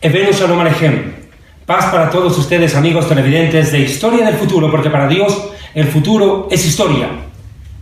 Evenu Shalom Alejem. Paz para todos ustedes, amigos televidentes de Historia del Futuro, porque para Dios el futuro es historia.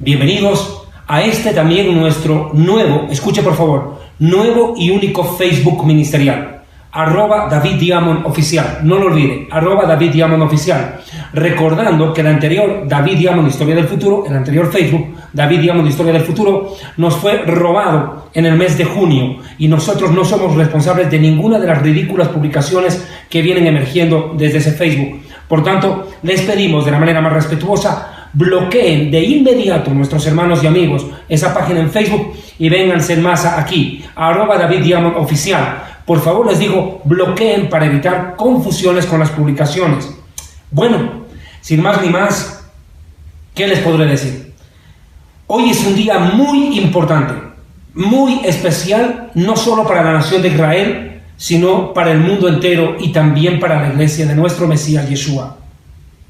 Bienvenidos a este también nuestro nuevo, escuche por favor, nuevo y único Facebook ministerial. @David Diamond Oficial, no lo olvide, @David Diamond Oficial. Recordando que el anterior David Diamond Historia del Futuro, el anterior Facebook David Diamond Historia del Futuro, nos fue robado en el mes de junio y nosotros no somos responsables de ninguna de las ridículas publicaciones que vienen emergiendo desde ese Facebook. Por tanto, les pedimos de la manera más respetuosa, bloqueen de inmediato, nuestros hermanos y amigos, esa página en Facebook y vénganse en masa aquí, @David Diamond Oficial. Por favor, les digo, bloqueen para evitar confusiones con las publicaciones. Bueno, sin más ni más, ¿qué les podré decir? Hoy es un día muy importante, muy especial, no solo para la nación de Israel, sino para el mundo entero y también para la iglesia de nuestro Mesías Yeshua.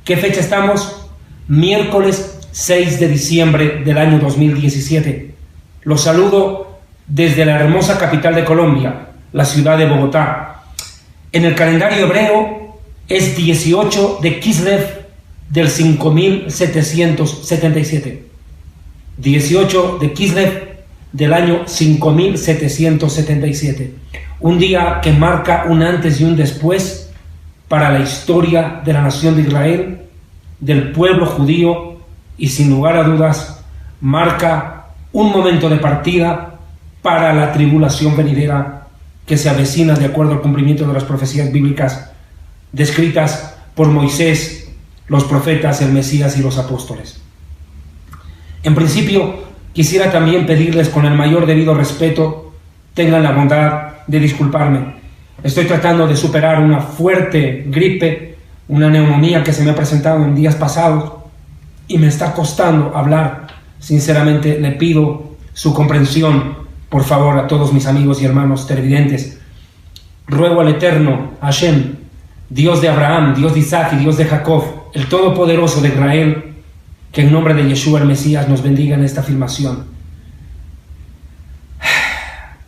¿Qué fecha estamos? Miércoles 6 de diciembre del año 2017. Los saludo desde la hermosa capital de Colombia, la ciudad de Bogotá. En el calendario hebreo es 18 de Kislev del 5777. 18 de Kislev del año 5777. Un día que marca un antes y un después para la historia de la nación de Israel, del pueblo judío, y sin lugar a dudas marca un momento de partida para la tribulación venidera que se avecina de acuerdo al cumplimiento de las profecías bíblicas descritas por Moisés, los profetas, el Mesías y los apóstoles. En principio, quisiera también pedirles con el mayor debido respeto, tengan la bondad de disculparme. Estoy tratando de superar una fuerte gripe, una neumonía que se me ha presentado en días pasados y me está costando hablar. Sinceramente, le pido su comprensión, por favor, a todos mis amigos y hermanos televidentes. Ruego al Eterno, Hashem, Dios de Abraham, Dios de Isaac y Dios de Jacob, el Todopoderoso de Israel, que en nombre de Yeshua el Mesías nos bendiga en esta filmación.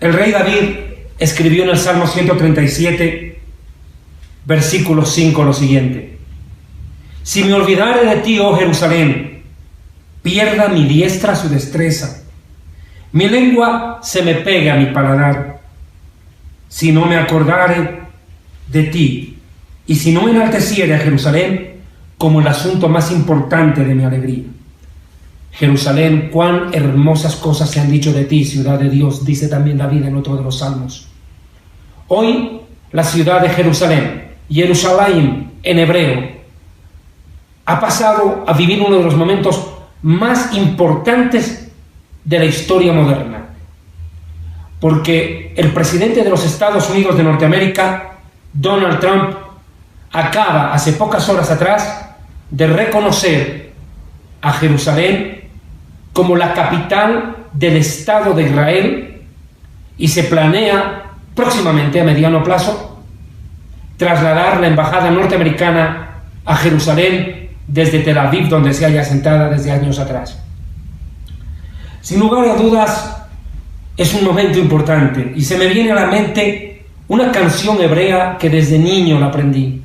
El rey David escribió en el Salmo 137, versículo 5, lo siguiente: Si me olvidare de ti, oh Jerusalén, pierda mi diestra su destreza, mi lengua se me pega a mi paladar, si no me acordare de ti, y si no enalteciere a Jerusalén como el asunto más importante de mi alegría. Jerusalén, cuán hermosas cosas se han dicho de ti, ciudad de Dios, dice también David en otro de los salmos. Hoy, la ciudad de Jerusalén, Jerusalén en hebreo, ha pasado a vivir uno de los momentos más importantes de la historia moderna, porque el presidente de los Estados Unidos de Norteamérica, Donald Trump, acaba hace pocas horas atrás de reconocer a Jerusalén como la capital del Estado de Israel y se planea próximamente, a mediano plazo, trasladar la embajada norteamericana a Jerusalén desde Tel Aviv, donde se halla asentada desde años atrás. Sin lugar a dudas, es un momento importante y se me viene a la mente una canción hebrea que desde niño la aprendí.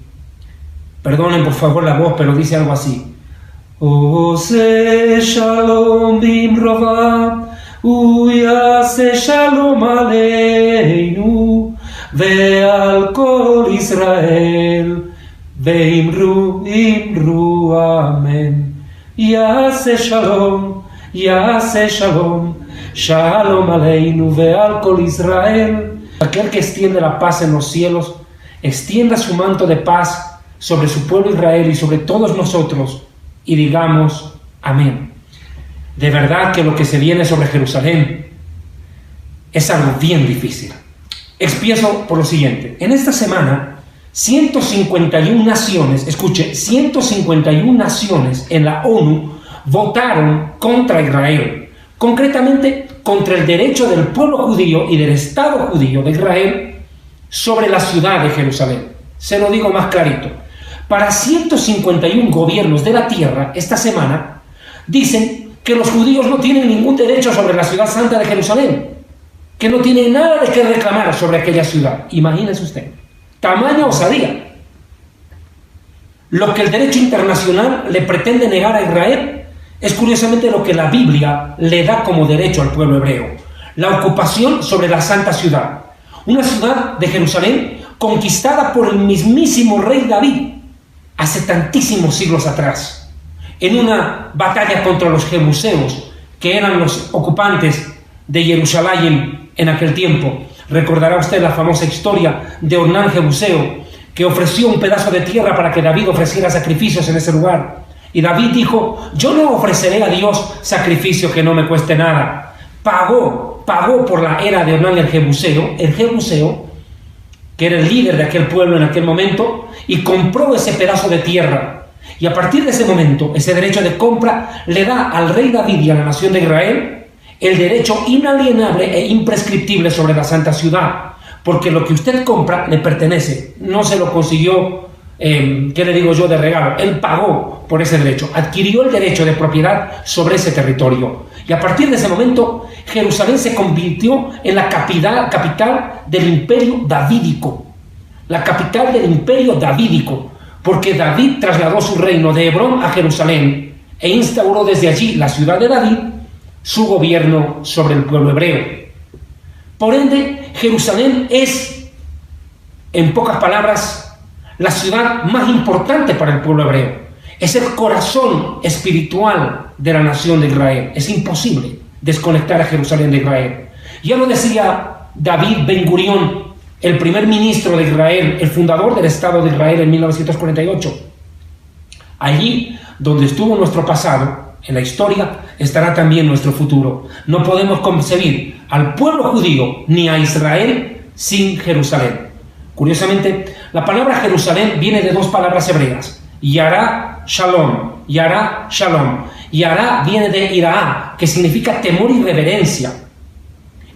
Perdonen por favor la voz, pero dice algo así: Ose shalom bimrova, uyase shalom aleinu, ve'al kol Israel, ve'imru imru amen. Yase shalom, shalom aleinu ve'al kol Israel. Aquel que extiende la paz en los cielos, extienda su manto de paz sobre su pueblo Israel y sobre todos nosotros, y digamos amén. De verdad que lo que se viene sobre Jerusalén es algo bien difícil. Empiezo por lo siguiente. En esta semana, 151 naciones, escuche, 151 naciones en la ONU votaron contra Israel, concretamente contra el derecho del pueblo judío y del Estado judío de Israel sobre la ciudad de Jerusalén. Se lo digo más clarito. Para 151 gobiernos de la tierra esta semana dicen que los judíos no tienen ningún derecho sobre la ciudad santa de Jerusalén, que no tienen nada de qué reclamar sobre aquella ciudad. Imagínese usted. Tamaña osadía. Lo que el derecho internacional le pretende negar a Israel es curiosamente lo que la Biblia le da como derecho al pueblo hebreo: la ocupación sobre la santa ciudad, una ciudad de Jerusalén conquistada por el mismísimo rey David hace tantísimos siglos atrás, en una batalla contra los jebuseos, que eran los ocupantes de Jerusalén en aquel tiempo. Recordará usted la famosa historia de Ornán Jebuseo, que ofreció un pedazo de tierra para que David ofreciera sacrificios en ese lugar. Y David dijo: yo no ofreceré a Dios sacrificio que no me cueste nada. Pagó por la era de Ornán el Jebuseo, que era el líder de aquel pueblo en aquel momento, y compró ese pedazo de tierra. Y a partir de ese momento, ese derecho de compra le da al rey David y a la nación de Israel el derecho inalienable e imprescriptible sobre la santa ciudad, porque lo que usted compra le pertenece. No se lo consiguió, ¿qué le digo yo?, de regalo. Él pagó por ese derecho, adquirió el derecho de propiedad sobre ese territorio. Y a partir de ese momento, Jerusalén se convirtió en la capital del imperio davídico. La capital del imperio davídico, porque David trasladó su reino de Hebrón a Jerusalén e instauró desde allí, la ciudad de David, su gobierno sobre el pueblo hebreo. Por ende, Jerusalén es, en pocas palabras, la ciudad más importante para el pueblo hebreo. Es el corazón espiritual de la nación de Israel. Es imposible desconectar a Jerusalén de Israel. Ya lo decía David Ben Gurión, el primer ministro de Israel, el fundador del Estado de Israel en 1948. Allí donde estuvo nuestro pasado, en la historia, estará también nuestro futuro. No podemos concebir al pueblo judío ni a Israel sin Jerusalén. Curiosamente, la palabra Jerusalén viene de dos palabras hebreas: Yará Shalom. Yará Shalom. Yará viene de Iraá, que significa temor y reverencia,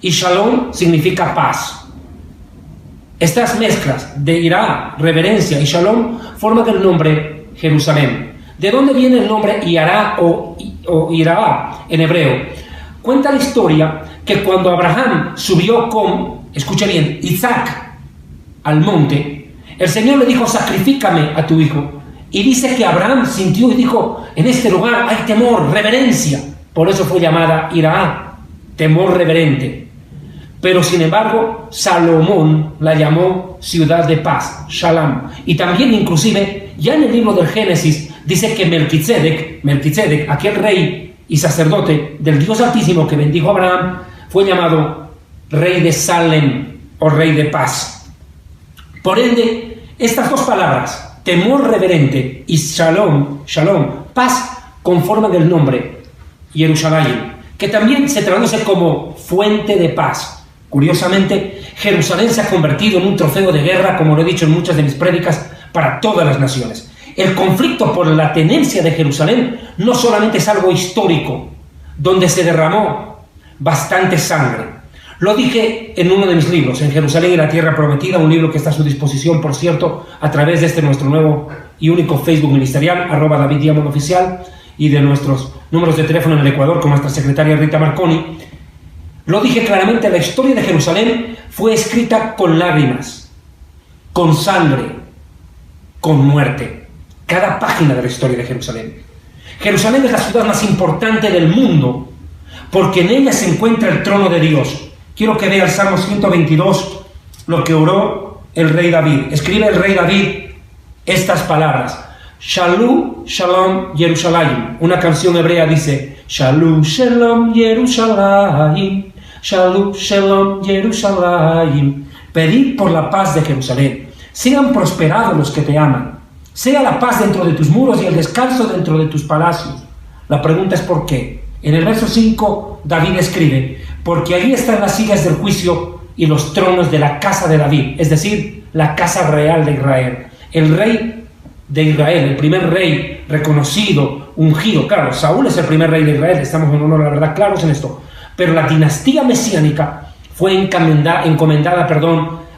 y Shalom significa paz. Estas mezclas de Iraá, reverencia, y Shalom forman el nombre Jerusalén. ¿De dónde viene el nombre Yará o Iraá en hebreo? Cuenta la historia que cuando Abraham subió con, escuche bien, Isaac al monte, el Señor le dijo: sacrifícame a tu hijo. Y dice que Abraham sintió y dijo: en este lugar hay temor, reverencia. Por eso fue llamada Iraá, temor reverente. Pero sin embargo, Salomón la llamó ciudad de paz, Shalom. Y también, inclusive, ya en el libro del Génesis, dice que Melquisedec, aquel rey y sacerdote del Dios Altísimo que bendijo a Abraham, fue llamado rey de Salem o rey de paz. Por ende, estas dos palabras, temor reverente y Shalom, paz, conforman el nombre Jerusalén, que también se traduce como fuente de paz. Curiosamente, Jerusalén se ha convertido en un trofeo de guerra, como lo he dicho en muchas de mis prédicas, para todas las naciones. El conflicto por la tenencia de Jerusalén no solamente es algo histórico, donde se derramó bastante sangre. Lo dije en uno de mis libros, En Jerusalén y la Tierra Prometida, un libro que está a su disposición, por cierto, a través de nuestro nuevo y único Facebook ministerial, @DavidDiamondOficial, y de nuestros números de teléfono en el Ecuador con nuestra secretaria Rita Marconi. Lo dije claramente: la historia de Jerusalén fue escrita con lágrimas, con sangre, con muerte. Cada página de la historia de Jerusalén. Jerusalén es la ciudad más importante del mundo, porque en ella se encuentra el trono de Dios. Quiero que vea el Salmo 122, lo que oró el rey David. Escribe el rey David estas palabras: Shalom, Shalom, Jerusalén. Una canción hebrea dice: Shalom, Shalom, Jerusalén. Shalom, Shalom, Jerusalén. Pedid por la paz de Jerusalén. Sean prosperados los que te aman. Sea la paz dentro de tus muros y el descanso dentro de tus palacios. La pregunta es ¿por qué? En el verso 5, David escribe: porque allí están las sillas del juicio y los tronos de la casa de David, es decir, la casa real de Israel. El rey de Israel, el primer rey reconocido, ungido. Claro, Saúl es el primer rey de Israel, estamos en honor a la verdad claros en esto. Pero la dinastía mesiánica fue encomendada,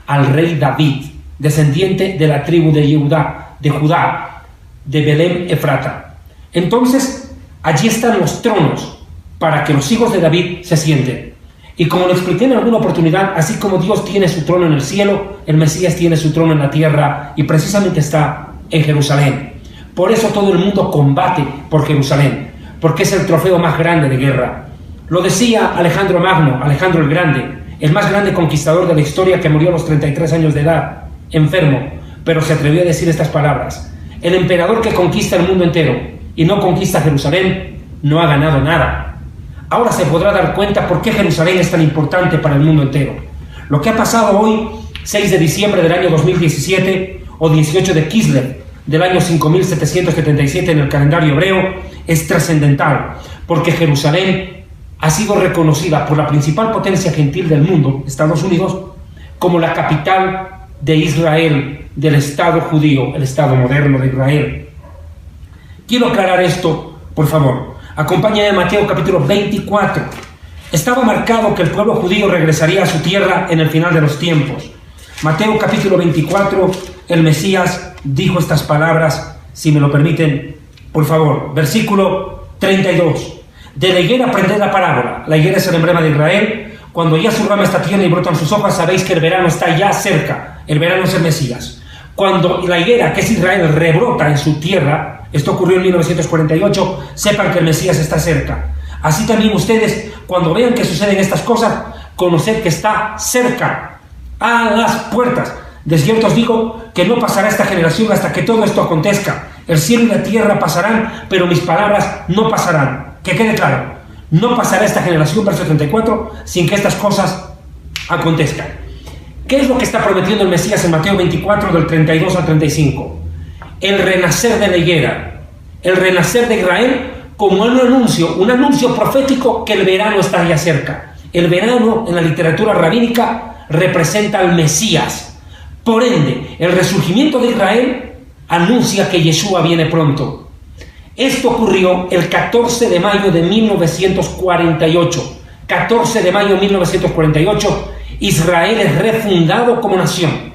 al rey David, descendiente de la tribu de Judá, de Belén Efrata. Entonces, allí están los tronos para que los hijos de David se sienten. Y como lo expliqué en alguna oportunidad, así como Dios tiene su trono en el cielo, el Mesías tiene su trono en la tierra y precisamente está en Jerusalén. Por eso todo el mundo combate por Jerusalén, porque es el trofeo más grande de guerra. Lo decía Alejandro Magno, Alejandro el Grande, el más grande conquistador de la historia, que murió a los 33 años de edad, enfermo, pero se atrevió a decir estas palabras: el emperador que conquista el mundo entero y no conquista Jerusalén no ha ganado nada. Ahora se podrá dar cuenta por qué Jerusalén es tan importante para el mundo entero. Lo que ha pasado hoy, 6 de diciembre del año 2017, o 18 de Kislev del año 5777 en el calendario hebreo, es trascendental, porque Jerusalén ha sido reconocida por la principal potencia gentil del mundo, Estados Unidos, como la capital de Israel, del Estado judío, el Estado moderno de Israel. Quiero aclarar esto, por favor. Acompáñame a Mateo capítulo 24. Estaba marcado que el pueblo judío regresaría a su tierra en el final de los tiempos. Mateo capítulo 24, el Mesías dijo estas palabras, si me lo permiten, por favor. Versículo 32. De la higuera aprended la parábola. La higuera es el emblema de Israel. Cuando ya su rama está tierna y brotan sus hojas, sabéis que el verano está ya cerca. El verano es el Mesías. Cuando la higuera, que es Israel, rebrota en su tierra, esto ocurrió en 1948, sepan que el Mesías está cerca. Así también ustedes, cuando vean que suceden estas cosas, conoced que está cerca, a las puertas. De cierto os digo que no pasará esta generación hasta que todo esto acontezca. El cielo y la tierra pasarán, pero mis palabras no pasarán. Que quede claro, no pasará esta generación, verso 34, sin que estas cosas acontezcan. ¿Qué es lo que está prometiendo el Mesías en Mateo 24, del 32 al 35? El renacer de la higuera, el renacer de Israel, como un anuncio profético que el verano está ya cerca. El verano en la literatura rabínica representa al Mesías. Por ende, el resurgimiento de Israel anuncia que Yeshua viene pronto. Esto ocurrió el 14 de mayo de 1948. 14 de mayo de 1948, Israel es refundado como nación.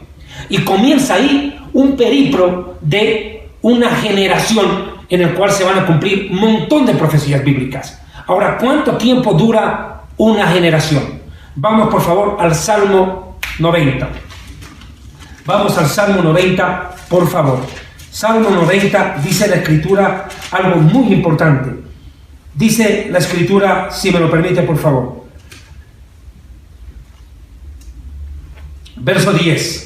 Y comienza ahí un periplo de una generación en el cual se van a cumplir un montón de profecías bíblicas. Ahora, ¿cuánto tiempo dura una generación? Vamos, por favor, al Salmo 90. Vamos al Salmo 90, por favor. Salmo 90, dice la Escritura algo muy importante. Dice la Escritura, si me lo permite, por favor. Verso 10.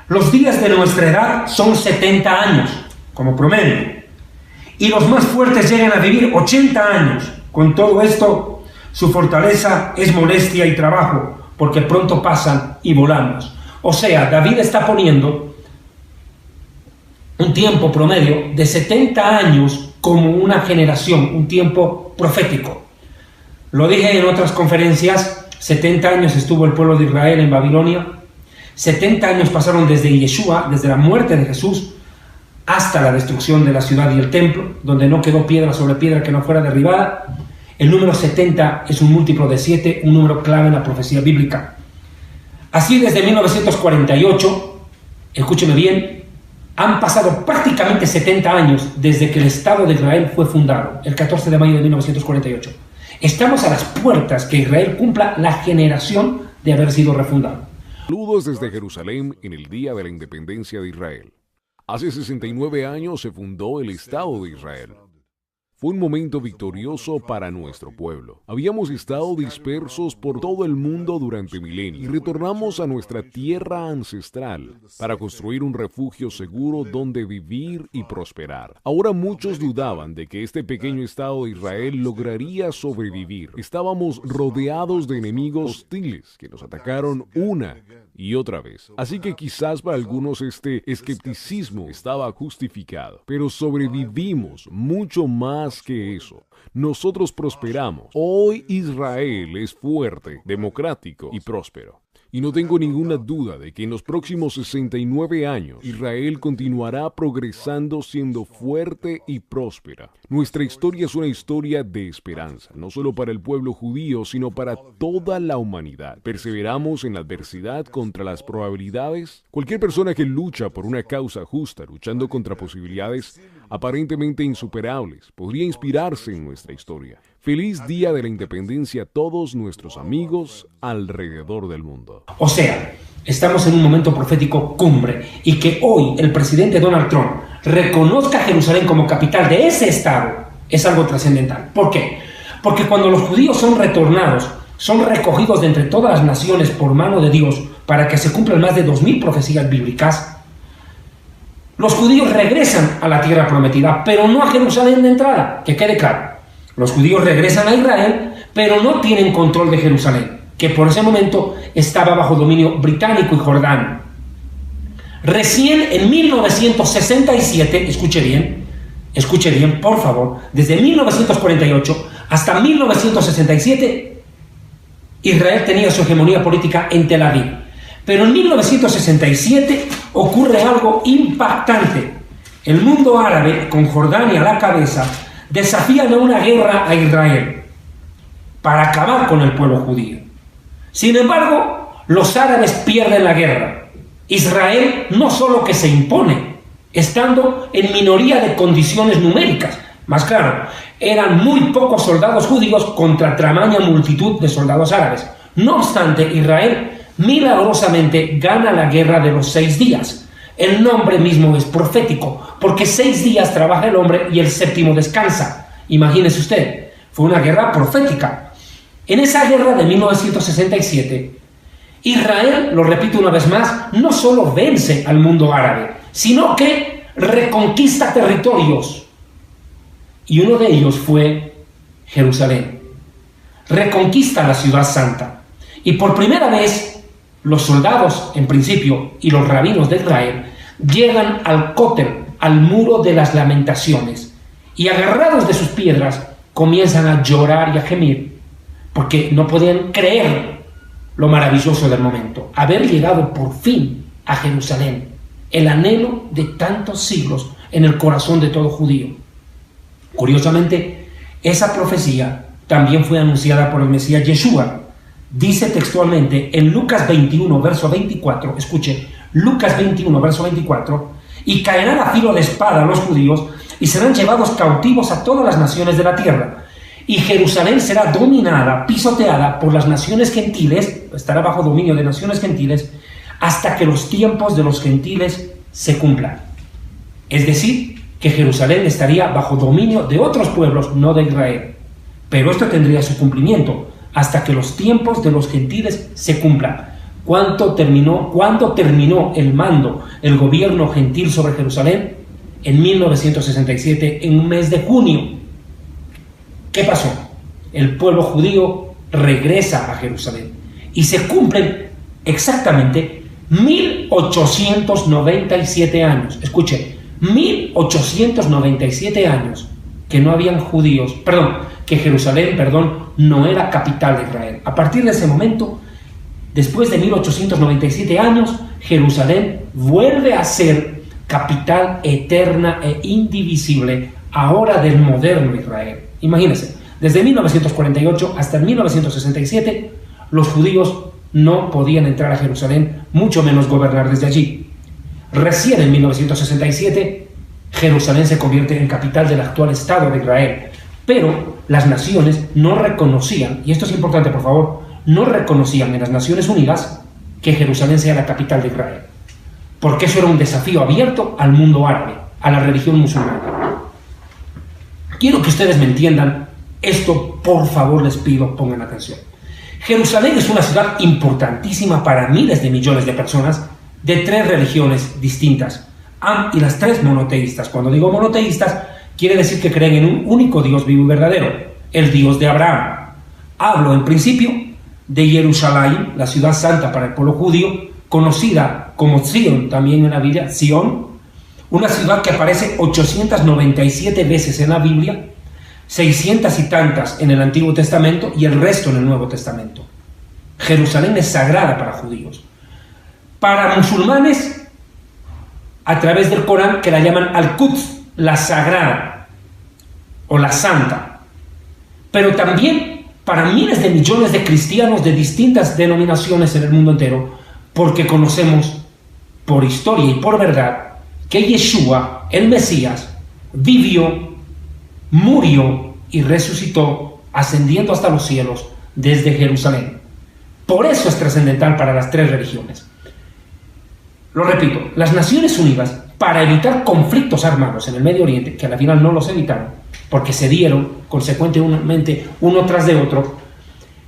Los días de nuestra edad son 70 años, como promedio. Y los más fuertes llegan a vivir 80 años. Con todo esto, su fortaleza es molestia y trabajo, porque pronto pasan y volamos. O sea, David está poniendo un tiempo promedio de 70 años como una generación, un tiempo profético. Lo dije en otras conferencias, 70 años estuvo el pueblo de Israel en Babilonia, 70 años pasaron desde Yeshua, desde la muerte de Jesús, hasta la destrucción de la ciudad y el templo, donde no quedó piedra sobre piedra que no fuera derribada. El número 70 es un múltiplo de 7, un número clave en la profecía bíblica. Así, desde 1948, escúcheme bien, han pasado prácticamente 70 años desde que el Estado de Israel fue fundado, el 14 de mayo de 1948. Estamos a las puertas que Israel cumpla la generación de haber sido refundado. Saludos desde Jerusalén en el Día de la Independencia de Israel. Hace 69 años se fundó el Estado de Israel. Fue un momento victorioso para nuestro pueblo. Habíamos estado dispersos por todo el mundo durante milenios y retornamos a nuestra tierra ancestral para construir un refugio seguro donde vivir y prosperar. Ahora muchos dudaban de que este pequeño Estado de Israel lograría sobrevivir. Estábamos rodeados de enemigos hostiles que nos atacaron una y otra vez. Así que quizás para algunos este escepticismo estaba justificado, pero sobrevivimos mucho más que eso. Nosotros prosperamos. Hoy Israel es fuerte, democrático y próspero. Y no tengo ninguna duda de que en los próximos 69 años Israel continuará progresando siendo fuerte y próspera. Nuestra historia es una historia de esperanza, no solo para el pueblo judío, sino para toda la humanidad. Perseveramos en la adversidad contra las probabilidades. Cualquier persona que lucha por una causa justa, luchando contra posibilidades, aparentemente insuperables, podría inspirarse en nuestra historia. Feliz Día de la Independencia a todos nuestros amigos alrededor del mundo. O sea, estamos en un momento profético cumbre y que hoy el presidente Donald Trump reconozca a Jerusalén como capital de ese estado es algo trascendental. ¿Por qué? Porque cuando los judíos son retornados, son recogidos de entre todas las naciones por mano de Dios para que se cumplan más de 2000 profecías bíblicas, los judíos regresan a la tierra prometida, pero no a Jerusalén de entrada, que quede claro. Los judíos regresan a Israel, pero no tienen control de Jerusalén, que por ese momento estaba bajo dominio británico y jordano. Recién en 1967, escuche bien, por favor, desde 1948 hasta 1967, Israel tenía su hegemonía política en Tel Aviv. Pero en 1967 ocurre algo impactante. El mundo árabe, con Jordania a la cabeza, desafían a una guerra a Israel para acabar con el pueblo judío. Sin embargo, los árabes pierden la guerra. Israel no solo que se impone, estando en minoría de condiciones numéricas, más claro, eran muy pocos soldados judíos contra tamaña multitud de soldados árabes. No obstante, Israel milagrosamente gana la guerra de los 6 días. El nombre mismo es profético, porque 6 días trabaja el hombre y el 7º descansa. Imagínese usted, fue una guerra profética. En esa guerra de 1967, Israel, lo repito una vez más, no solo vence al mundo árabe, sino que reconquista territorios. Y uno de ellos fue Jerusalén. Reconquista la ciudad santa. Y por primera vez, los soldados, en principio, y los rabinos de Israel, llegan al cótel, al muro de las lamentaciones, y agarrados de sus piedras, comienzan a llorar y a gemir, porque no podían creer lo maravilloso del momento, haber llegado por fin a Jerusalén, el anhelo de tantos siglos en el corazón de todo judío. Curiosamente, esa profecía también fue anunciada por el Mesías Yeshua. Dice textualmente en Lucas 21, verso 24, escuche, Lucas 21, verso 24, y caerán a filo de espada los judíos y serán llevados cautivos a todas las naciones de la tierra. Y Jerusalén será dominada, pisoteada por las naciones gentiles, estará bajo dominio de naciones gentiles, hasta que los tiempos de los gentiles se cumplan. Es decir, que Jerusalén estaría bajo dominio de otros pueblos, no de Israel. Pero esto tendría su cumplimiento hasta que los tiempos de los gentiles se cumplan. ¿Cuándo terminó el mando, el gobierno gentil sobre Jerusalén? En 1967, en un mes de junio. ¿Qué pasó? El pueblo judío regresa a Jerusalén y se cumplen exactamente 1897 años. Escuchen, 1897 años que no habían judíos, que Jerusalén, no era capital de Israel. A partir de ese momento, después de 1897 años, Jerusalén vuelve a ser capital eterna e indivisible, ahora del moderno Israel. Imagínense, desde 1948 hasta 1967, los judíos no podían entrar a Jerusalén, mucho menos gobernar desde allí. Recién en 1967, Jerusalén se convierte en capital del actual Estado de Israel, pero las naciones no reconocían, y esto es importante por favor, no reconocían en las Naciones Unidas que Jerusalén sea la capital de Israel, porque eso era un desafío abierto al mundo árabe, a la religión musulmana. Quiero que ustedes me entiendan esto, por favor les pido, pongan atención. Jerusalén es una ciudad importantísima para miles de millones de personas de 3 religiones distintas, y las 3 monoteístas. Cuando digo monoteístas, quiere decir que creen en un único Dios vivo y verdadero, el Dios de Abraham. Hablo en principio de Jerusalén, la ciudad santa para el pueblo judío, conocida como Zion, también en la Biblia, Sion, una ciudad que aparece 897 veces en la Biblia, 600 y tantas en el Antiguo Testamento y el resto en el Nuevo Testamento. Jerusalén es sagrada para judíos. Para musulmanes, a través del Corán, que la llaman Al-Quds, la sagrada o la santa. Pero también para miles de millones de cristianos de distintas denominaciones en el mundo entero, porque conocemos por historia y por verdad que Yeshua, el Mesías, vivió, murió y resucitó, ascendiendo hasta los cielos desde Jerusalén. Por eso es trascendental para las tres religiones. Lo repito, las Naciones Unidas, para evitar conflictos armados en el Medio Oriente, que al final no los evitaron, porque se dieron consecuentemente uno tras de otro,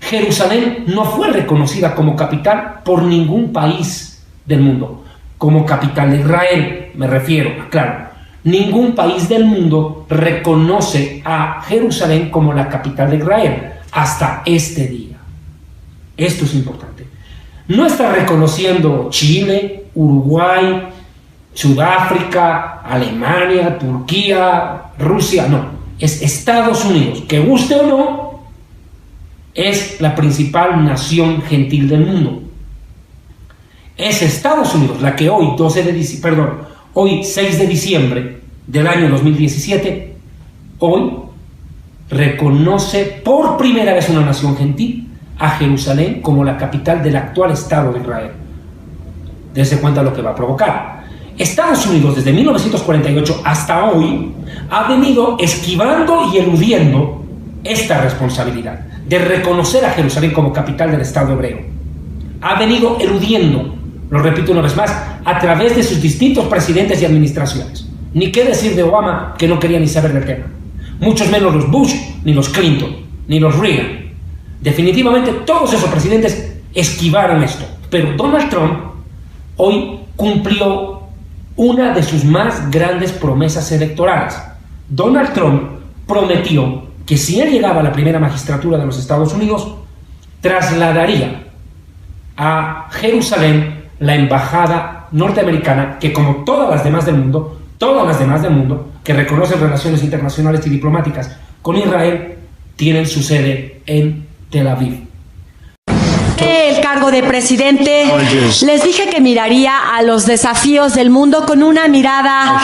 Jerusalén no fue reconocida como capital por ningún país del mundo, como capital de Israel, me refiero, claro. Ningún país del mundo reconoce a Jerusalén como la capital de Israel hasta este día. Esto es importante. No está reconociendo Chile, Uruguay, Sudáfrica, Alemania, Turquía, Rusia, no. Es Estados Unidos, que guste o no, es la principal nación gentil del mundo. Es Estados Unidos la que hoy, hoy 6 de diciembre del año 2017, hoy reconoce por primera vez una nación gentil a Jerusalén como la capital del actual Estado de Israel. Dense cuenta lo que va a provocar. Estados Unidos desde 1948 hasta hoy ha venido esquivando y eludiendo esta responsabilidad de reconocer a Jerusalén como capital del Estado hebreo. Ha venido eludiendo, lo repito una vez más, a través de sus distintos presidentes y administraciones. Ni qué decir de Obama, que no quería ni saber del tema. Muchos menos los Bush, ni los Clinton, ni los Reagan. Definitivamente todos esos presidentes esquivaron esto. Pero Donald Trump hoy cumplió una de sus más grandes promesas electorales. Donald Trump prometió que si él llegaba a la primera magistratura de los Estados Unidos, trasladaría a Jerusalén la embajada norteamericana, que como todas las demás del mundo, que reconocen relaciones internacionales y diplomáticas con Israel, tienen su sede en Tel Aviv. El cargo de presidente, les dije que miraría a los desafíos del mundo con una mirada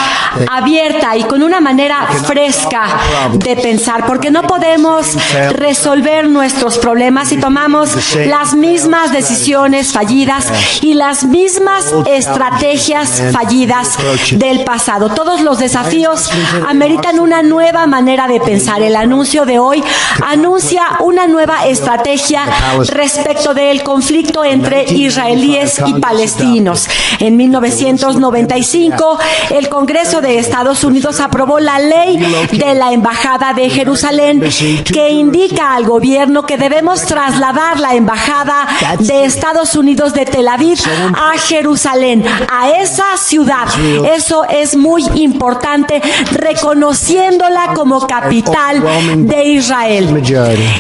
abierta y con una manera fresca de pensar, porque no podemos resolver nuestros problemas si tomamos las mismas decisiones fallidas y las mismas estrategias fallidas del pasado. Todos los desafíos ameritan una nueva manera de pensar. El anuncio de hoy anuncia una nueva estrategia respecto del conflicto entre israelíes y palestinos. En 1995, el Congreso de Estados Unidos aprobó la ley de la Embajada de Jerusalén, que indica al gobierno que debemos trasladar la Embajada de Estados Unidos de Tel Aviv a Jerusalén, a esa ciudad. Eso es muy importante, reconociéndola como capital de Israel.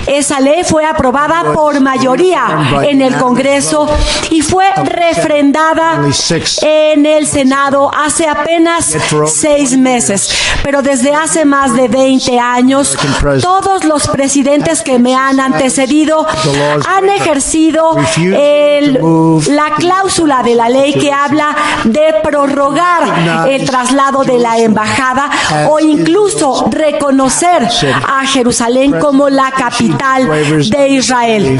Esa ley fue aprobada por mayoría en el Congreso y fue refrendada en el Senado hace apenas 6 meses. Pero desde hace más de 20 años, todos los presidentes que me han antecedido han ejercido la cláusula de la ley que habla de prorrogar el traslado de la embajada o incluso reconocer a Jerusalén como la capital de Israel.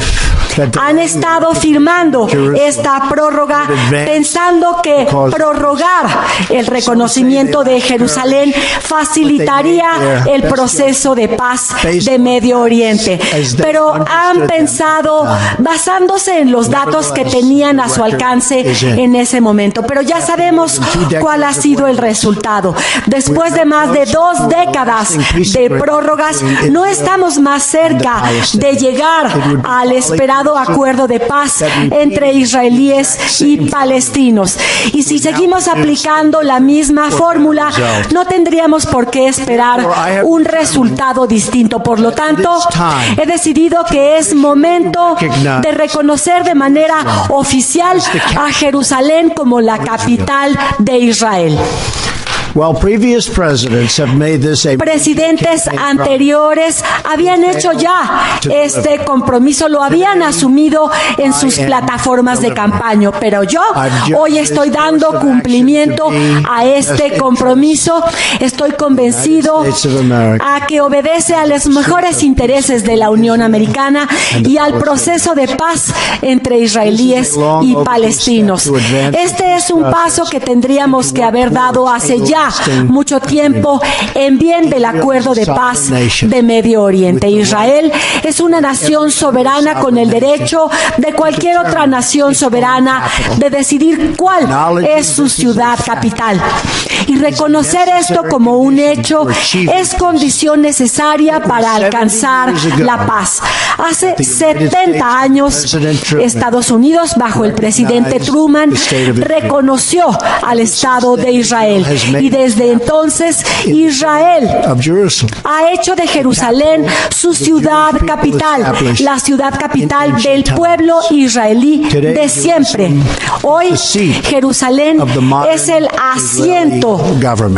Han estado firmando esta prórroga pensando que prorrogar el reconocimiento de Jerusalén facilitaría el proceso de paz de Medio Oriente. Pero han pensado basándose en los datos que tenían a su alcance en ese momento. Pero ya sabemos cuál ha sido el resultado. Después de más de 2 décadas de prórrogas, no estamos más cerca de llegar al esperado acuerdo de paz entre israelíes y palestinos. Y si seguimos aplicando la misma fórmula, no tendríamos por qué esperar un resultado distinto. Por lo tanto, he decidido que es momento de reconocer de manera oficial a Jerusalén como la capital de Israel. Presidentes anteriores habían hecho ya este compromiso, lo habían asumido en sus plataformas de campaña, pero yo hoy estoy dando cumplimiento a este compromiso. Estoy convencido a que obedece a los mejores intereses de la Unión Americana y al proceso de paz entre israelíes y palestinos. Este es un paso que tendríamos que haber dado hace ya ya mucho tiempo en bien del acuerdo de paz de Medio Oriente. Israel es una nación soberana con el derecho de cualquier otra nación soberana de decidir cuál es su ciudad capital. Y reconocer esto como un hecho es condición necesaria para alcanzar la paz. Hace 70 años, Estados Unidos, bajo el presidente Truman, reconoció al Estado de Israel. Y desde entonces, Israel ha hecho de Jerusalén su ciudad capital, la ciudad capital del pueblo israelí de siempre. Hoy, Jerusalén es el asiento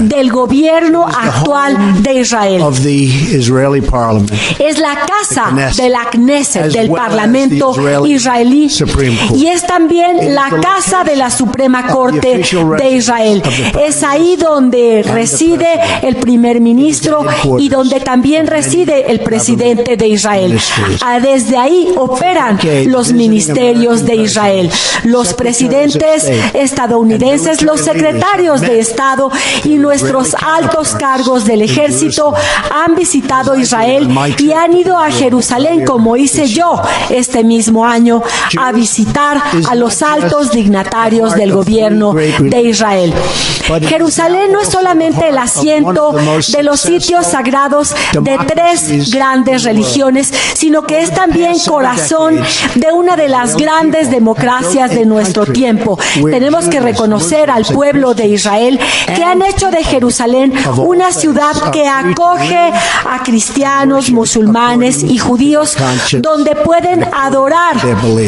del gobierno actual de Israel. Es la casa de la Knesset, del Parlamento israelí, y es también la casa de la Suprema Corte de Israel. Es ahí donde reside el primer ministro y donde también reside el presidente de Israel. Desde ahí operan los ministerios de Israel, los presidentes estadounidenses, los secretarios de Estado y nuestros altos cargos del ejército han visitado Israel y han ido a Jerusalén, como hice yo este mismo año, a visitar a los altos dignatarios del gobierno de Israel. Jerusalén no es solamente el asiento de los sitios sagrados de tres grandes religiones, sino que es también corazón de una de las grandes democracias de nuestro tiempo. Tenemos que reconocer al pueblo de Israel que han hecho de Jerusalén una ciudad que acoge a cristianos, musulmanes y judíos, donde pueden adorar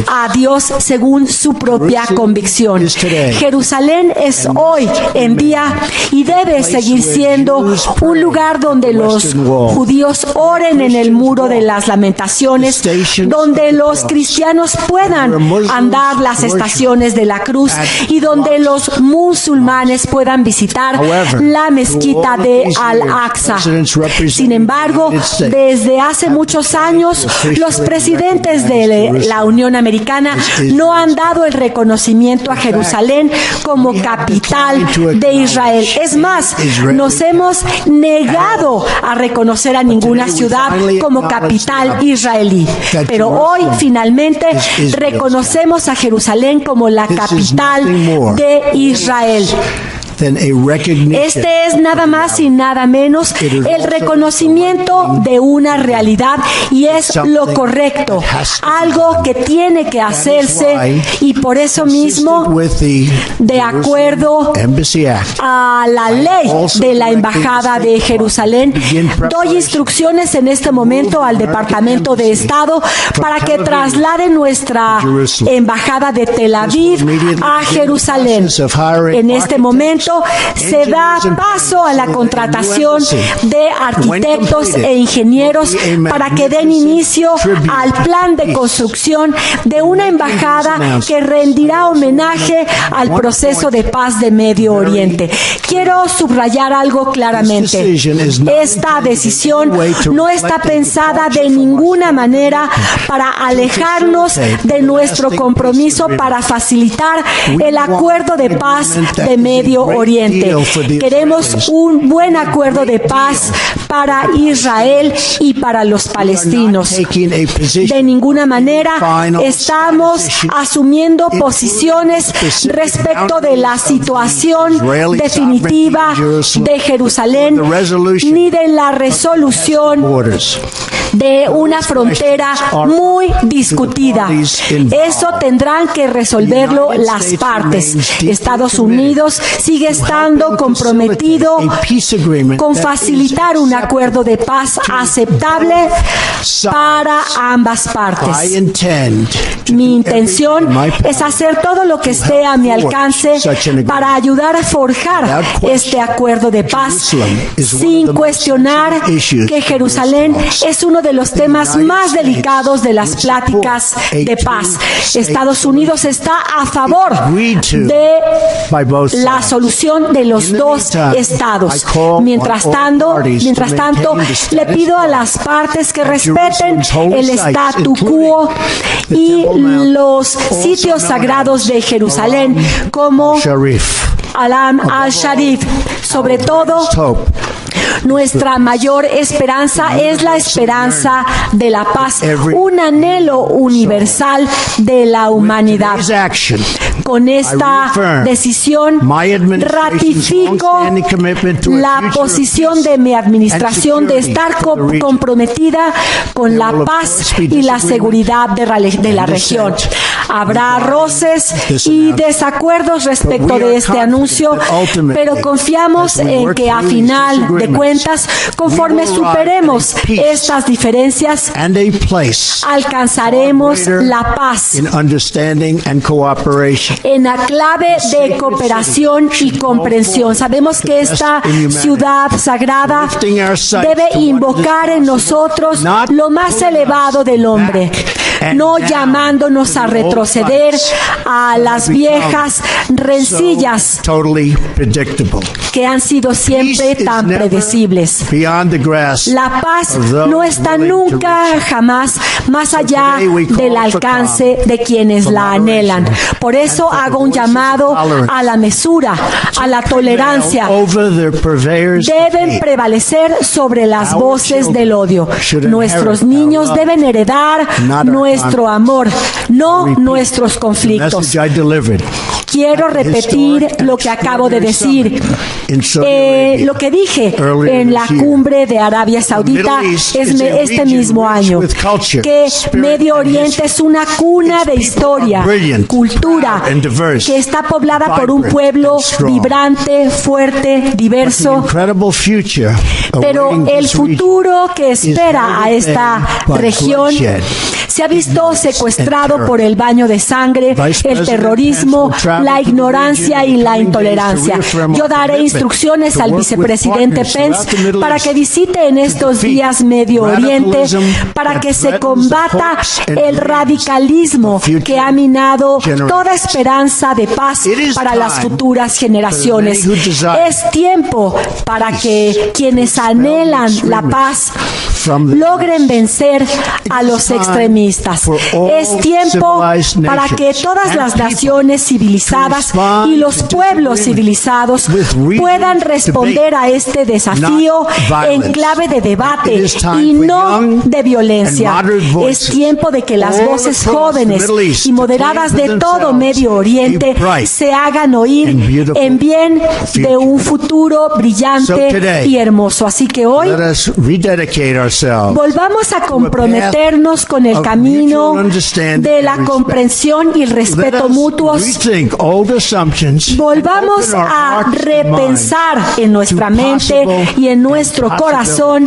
a Dios según su propia convicción. Jerusalén es hoy en día y debe seguir siendo un lugar donde los judíos oren en el muro de las lamentaciones, donde los cristianos puedan andar las estaciones de la cruz y donde los musulmanes puedan visitar la mezquita de Al-Aqsa. Sin embargo, desde hace muchos años, los presidentes de la Unión Americana no han dado el reconocimiento a Jerusalén como capital de Israel. Es más, nos hemos negado a reconocer a ninguna ciudad como capital israelí. Pero hoy, finalmente, reconocemos a Jerusalén como la capital de Israel. Este es nada más y nada menos el reconocimiento de una realidad, y es lo correcto, algo que tiene que hacerse, y por eso mismo, de acuerdo a la ley de la Embajada de Jerusalén, doy instrucciones en este momento al Departamento de Estado para que traslade nuestra Embajada de Tel Aviv a Jerusalén. En este momento se da paso a la contratación de arquitectos e ingenieros para que den inicio al plan de construcción de una embajada que rendirá homenaje al proceso de paz de Medio Oriente. Quiero subrayar algo claramente. Esta decisión no está pensada de ninguna manera para alejarnos de nuestro compromiso para facilitar el acuerdo de paz de Medio Oriente. Queremos un buen acuerdo de paz para Israel y para los palestinos. De ninguna manera estamos asumiendo posiciones respecto de la situación definitiva de Jerusalén ni de la resolución de una frontera muy discutida. Eso tendrán que resolverlo las partes. Estados Unidos sigue estando comprometido con facilitar un acuerdo de paz aceptable para ambas partes. Mi intención es hacer todo lo que esté a mi alcance para ayudar a forjar este acuerdo de paz, sin cuestionar que Jerusalén es uno de los temas más delicados de las pláticas de paz. Estados Unidos está a favor de la solución de los dos estados. Mientras tanto, le pido a las partes que respeten el statu quo y los sitios sagrados de Jerusalén, como Alam al-Sharif. Sobre todo, nuestra mayor esperanza es la esperanza de la paz, un anhelo universal de la humanidad. Con esta decisión ratifico la posición de mi administración de estar comprometida con la paz y la seguridad de la región. Habrá roces y desacuerdos respecto de este anuncio, pero confiamos en que a final de cuentas, conforme superemos estas diferencias, alcanzaremos la paz en la clave de cooperación y comprensión. Sabemos que esta ciudad sagrada debe invocar en nosotros lo más elevado del hombre, no llamándonos a retroceder a las viejas rencillas que han sido siempre tan predecibles. La paz no está nunca, jamás, más allá del alcance de quienes la anhelan. Por eso hago un llamado a la mesura, a la tolerancia. Deben prevalecer sobre las voces del odio. Nuestros niños deben heredar nuestro amor, no nuestros conflictos. Quiero repetir lo que acabo de decir. Lo que dije en la cumbre de Arabia Saudita este mismo año, que Medio Oriente es una cuna de historia, cultura, que está poblada por un pueblo vibrante, fuerte, diverso, pero el futuro que espera a esta región se ha visto secuestrado por el baño de sangre, el terrorismo, la ignorancia y la intolerancia. Yo daré instrucciones al vicepresidente Pence para que visite en estos días Medio Oriente, para que se combata el radicalismo que ha minado toda esperanza de paz para las futuras generaciones. Es tiempo para que quienes anhelan la paz logren vencer a los extremistas. Es tiempo para que todas las naciones civilizadas y los pueblos civilizados puedan responder a este desafío en clave de debate y no de violencia. Es tiempo de que las voces jóvenes y moderadas de todo Medio Oriente se hagan oír en bien de un futuro brillante y hermoso. Así que hoy volvamos a comprometernos con el camino de la comprensión y el respeto mutuos. Volvamos a repensar en nuestra mente y en nuestro corazón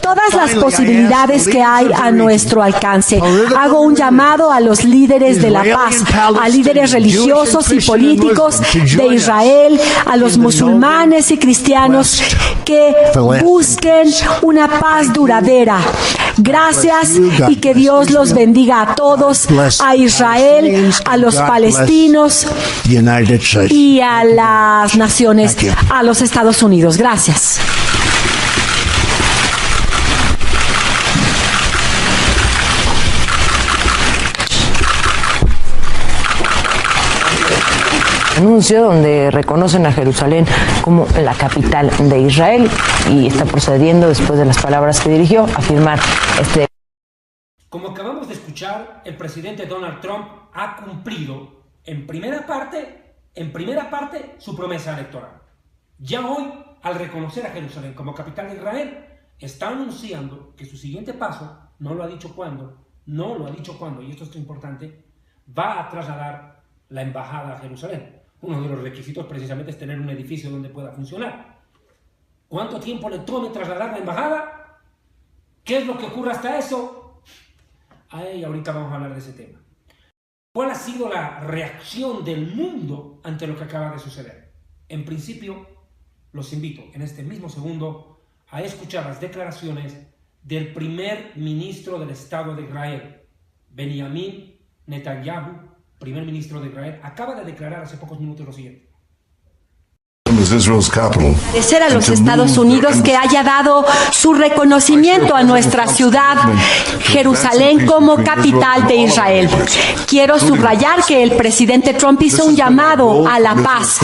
todas las posibilidades que hay a nuestro alcance. Hago un llamado a los líderes de la paz, a líderes religiosos y políticos de Israel, a los musulmanes y cristianos que busquen una paz duradera. Gracias y que Dios los bendiga a todos, a Israel, a los palestinos y a las naciones, a los Estados Unidos. Gracias. Anuncio donde reconocen a Jerusalén como la capital de Israel y está procediendo, después de las palabras que dirigió, a firmar este. Como acabamos de escuchar, el presidente Donald Trump ha cumplido en primera parte su promesa electoral. Ya hoy, al reconocer a Jerusalén como capital de Israel, está anunciando que su siguiente paso, no lo ha dicho cuándo, y esto es importante, va a trasladar la embajada a Jerusalén. Uno de los requisitos precisamente es tener un edificio donde pueda funcionar. ¿Cuánto tiempo le tome trasladar la embajada? ¿Qué es lo que ocurre hasta eso? Ahorita vamos a hablar de ese tema. ¿Cuál ha sido la reacción del mundo ante lo que acaba de suceder? En principio, los invito en este mismo segundo a escuchar las declaraciones del primer ministro del Estado de Israel, Benjamin Netanyahu, primer ministro de Israel, acaba de declarar hace pocos minutos lo siguiente. Agradecer a los Estados Unidos que haya dado su reconocimiento a nuestra ciudad, Jerusalén, como capital de Israel. Quiero subrayar que el presidente Trump hizo un llamado a la paz.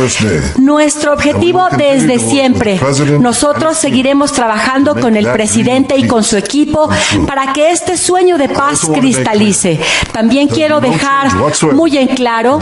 Nuestro objetivo desde siempre. Nosotros seguiremos trabajando con el presidente y con su equipo para que este sueño de paz cristalice. También quiero dejar muy en claro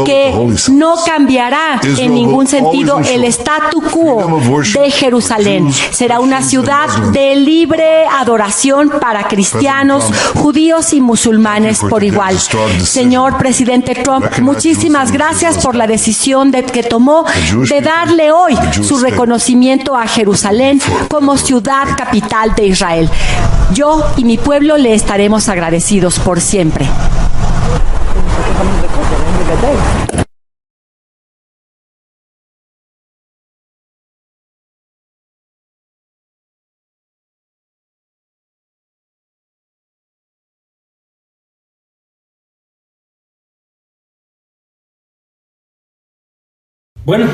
que no cambiará en ningún sentido el statu quo de Jerusalén. Será una ciudad de libre adoración para cristianos, judíos y musulmanes por igual. Señor presidente Trump, muchísimas gracias por la decisión que tomó de darle hoy su reconocimiento a Jerusalén como ciudad capital de Israel. Yo y mi pueblo le estaremos agradecidos por siempre. Bueno,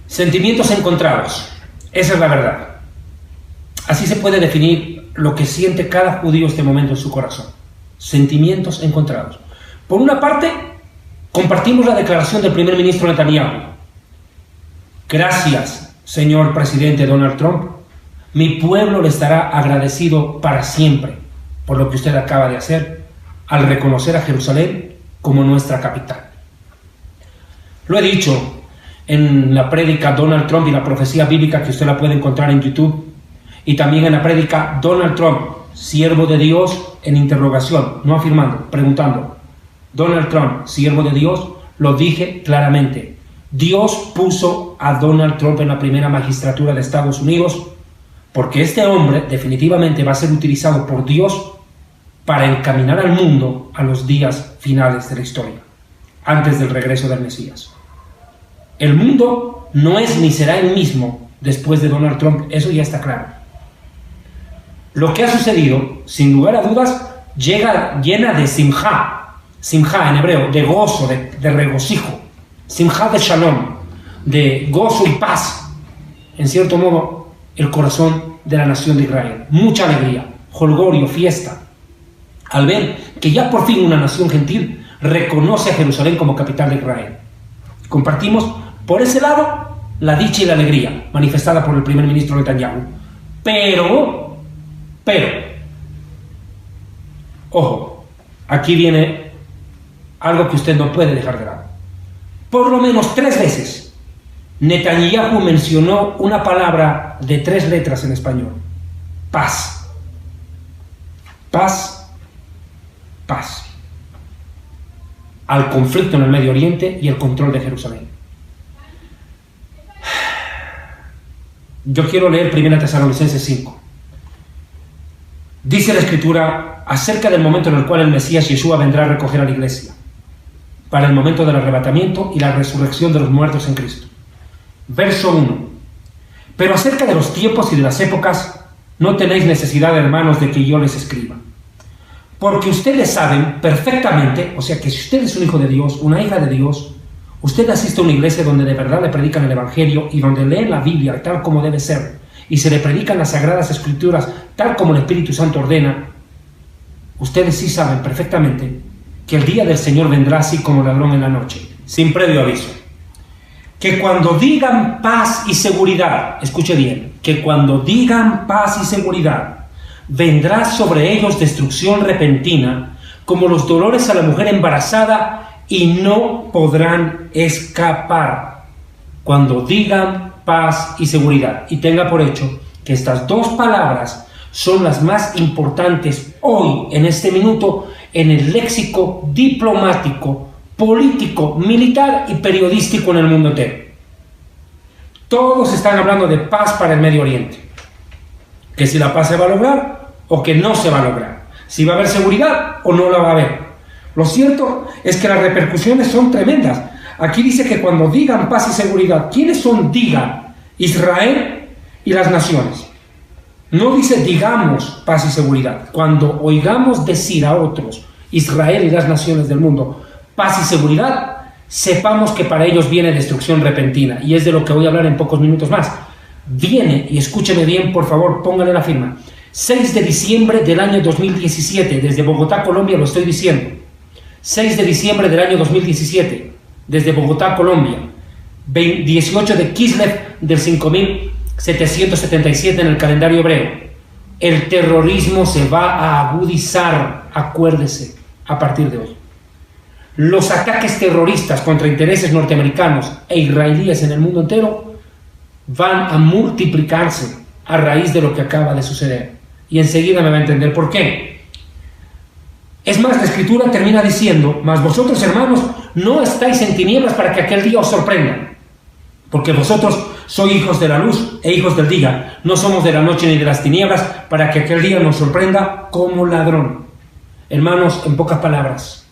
sentimientos encontrados. Esa es la verdad. Así se puede definir lo que siente cada judío en este momento en su corazón. Sentimientos encontrados. Por una parte, compartimos la declaración del primer ministro Netanyahu. Gracias, señor presidente Donald Trump. Mi pueblo le estará agradecido para siempre por lo que usted acaba de hacer al reconocer a Jerusalén como nuestra capital. Lo he dicho en la prédica Donald Trump y la profecía bíblica, que usted la puede encontrar en YouTube, y también en la prédica Donald Trump, siervo de Dios, en interrogación, no afirmando, preguntando. Donald Trump, siervo de Dios, lo dije claramente. Dios puso a Donald Trump en la primera magistratura de Estados Unidos porque este hombre definitivamente va a ser utilizado por Dios para encaminar al mundo a los días finales de la historia, antes del regreso del Mesías. El mundo no es ni será el mismo después de Donald Trump, eso ya está claro. Lo que ha sucedido, sin lugar a dudas, llena de simjá, simjá en hebreo, de gozo, de regocijo, simjá de shalom, de gozo y paz, en cierto modo, el corazón de la nación de Israel. Mucha alegría, jolgorio, fiesta, al ver que ya por fin una nación gentil reconoce a Jerusalén como capital de Israel. Compartimos por ese lado la dicha y la alegría manifestada por el primer ministro Netanyahu. Pero, ojo, aquí viene algo que usted no puede dejar de lado. Por lo menos 3 veces Netanyahu mencionó una palabra de 3 letras en español: paz. Paz, paz. Al conflicto en el Medio Oriente y el control de Jerusalén. Yo quiero leer 1 Tesalonicenses 5. Dice la Escritura acerca del momento en el cual el Mesías Yeshua vendrá a recoger a la iglesia, para el momento del arrebatamiento y la resurrección de los muertos en Cristo. Verso 1. Pero acerca de los tiempos y de las épocas, no tenéis necesidad, hermanos, de que yo les escriba. Porque ustedes saben perfectamente, o sea que si usted es un hijo de Dios, una hija de Dios, usted asiste a una iglesia donde de verdad le predican el Evangelio y donde leen la Biblia tal como debe ser, y se le predican las Sagradas Escrituras tal como el Espíritu Santo ordena. Ustedes sí saben perfectamente que el día del Señor vendrá así como ladrón en la noche, sin previo aviso. Que cuando digan paz y seguridad, escuche bien, que cuando digan paz y seguridad, vendrá sobre ellos destrucción repentina, como los dolores a la mujer embarazada, y no podrán escapar. Cuando digan paz y seguridad. Y tenga por hecho que estas 2 palabras son las más importantes hoy, en este minuto, en el léxico diplomático, político, militar y periodístico en el mundo entero. Todos están hablando de paz para el Medio Oriente. Que si la paz se va a lograr o que no se va a lograr. Si va a haber seguridad o no la va a haber. Lo cierto es que las repercusiones son tremendas. Aquí dice que cuando digan paz y seguridad, ¿quiénes son digan? Israel y las naciones. No dice digamos paz y seguridad. Cuando oigamos decir a otros, Israel y las naciones del mundo, paz y seguridad, sepamos que para ellos viene destrucción repentina, y es de lo que voy a hablar en pocos minutos más. Viene, y escúcheme bien, por favor, póngale la firma, 6 de diciembre del año 2017, desde Bogotá, Colombia, lo estoy diciendo. 6 de diciembre del año 2017, desde Bogotá, Colombia. 18 de Kislev del 5777 en el calendario hebreo. El terrorismo se va a agudizar, acuérdese, a partir de hoy. Los ataques terroristas contra intereses norteamericanos e israelíes en el mundo entero van a multiplicarse a raíz de lo que acaba de suceder. Y enseguida me va a entender por qué. Es más, la Escritura termina diciendo: mas vosotros, hermanos, no estáis en tinieblas para que aquel día os sorprenda, porque vosotros sois hijos de la luz e hijos del día. No somos de la noche ni de las tinieblas, para que aquel día nos sorprenda como ladrón. Hermanos, en pocas palabras,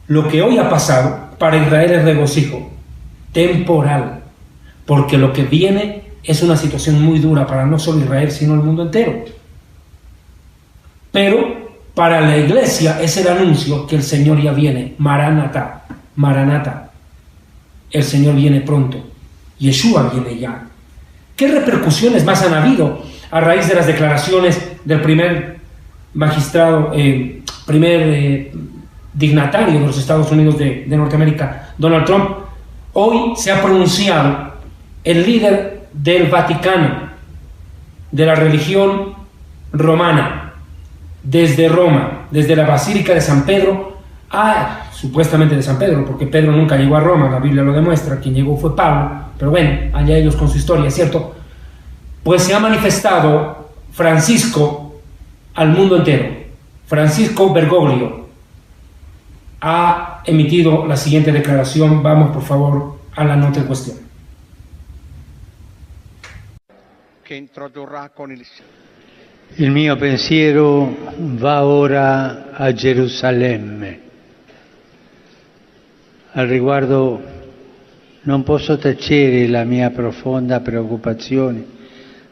lo que hoy ha pasado para Israel es regocijo temporal, porque lo que viene es una situación muy dura para no solo Israel, sino el mundo entero. Pero para la iglesia es el anuncio que el Señor ya viene. Maranatá, Maranatá. El Señor viene pronto. Yeshua viene ya. ¿Qué repercusiones más han habido a raíz de las declaraciones del primer magistrado, dignatario de los Estados Unidos de Norteamérica, Donald Trump? Hoy se ha pronunciado el líder del Vaticano, de la religión romana, desde Roma, desde la Basílica de San Pedro, supuestamente de San Pedro, porque Pedro nunca llegó a Roma, la Biblia lo demuestra, quien llegó fue Pablo, pero ven, allá ellos con su historia, ¿cierto? Pues se ha manifestado Francisco al mundo entero. Francisco Bergoglio ha emitido la siguiente declaración. Vamos, por favor, a la nota en cuestión. Il mio pensiero va ora a Gerusalemme. Al riguardo non posso tacere la mia profonda preoccupazione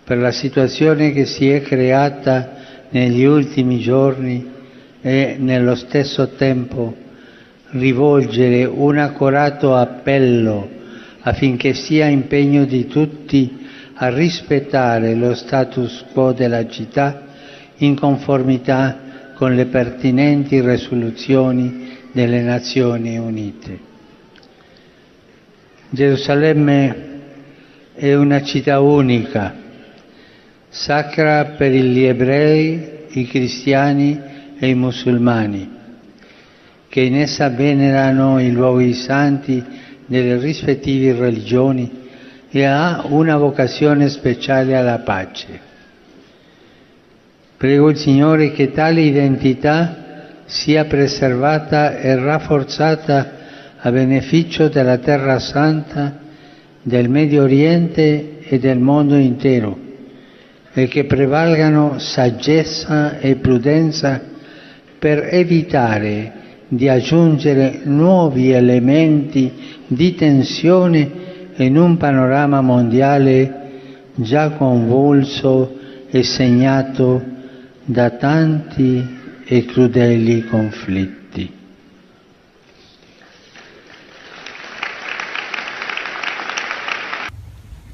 per la situazione che si è creata negli ultimi giorni e nello stesso tempo rivolgere un accorato appello affinché sia impegno di tutti a rispettare lo status quo della città in conformità con le pertinenti risoluzioni delle Nazioni Unite. Gerusalemme è una città unica, sacra per gli ebrei, i cristiani e i musulmani, che in essa venerano i luoghi santi delle rispettive religioni e ha una vocazione speciale alla pace. Prego il Signore che tale identità sia preservata e rafforzata a beneficio della Terra Santa, del Medio Oriente e del mondo intero, e che prevalgano saggezza e prudenza per evitare di aggiungere nuovi elementi di tensione in un panorama mondiale già convulso e segnato da tanti e crudeli conflitti.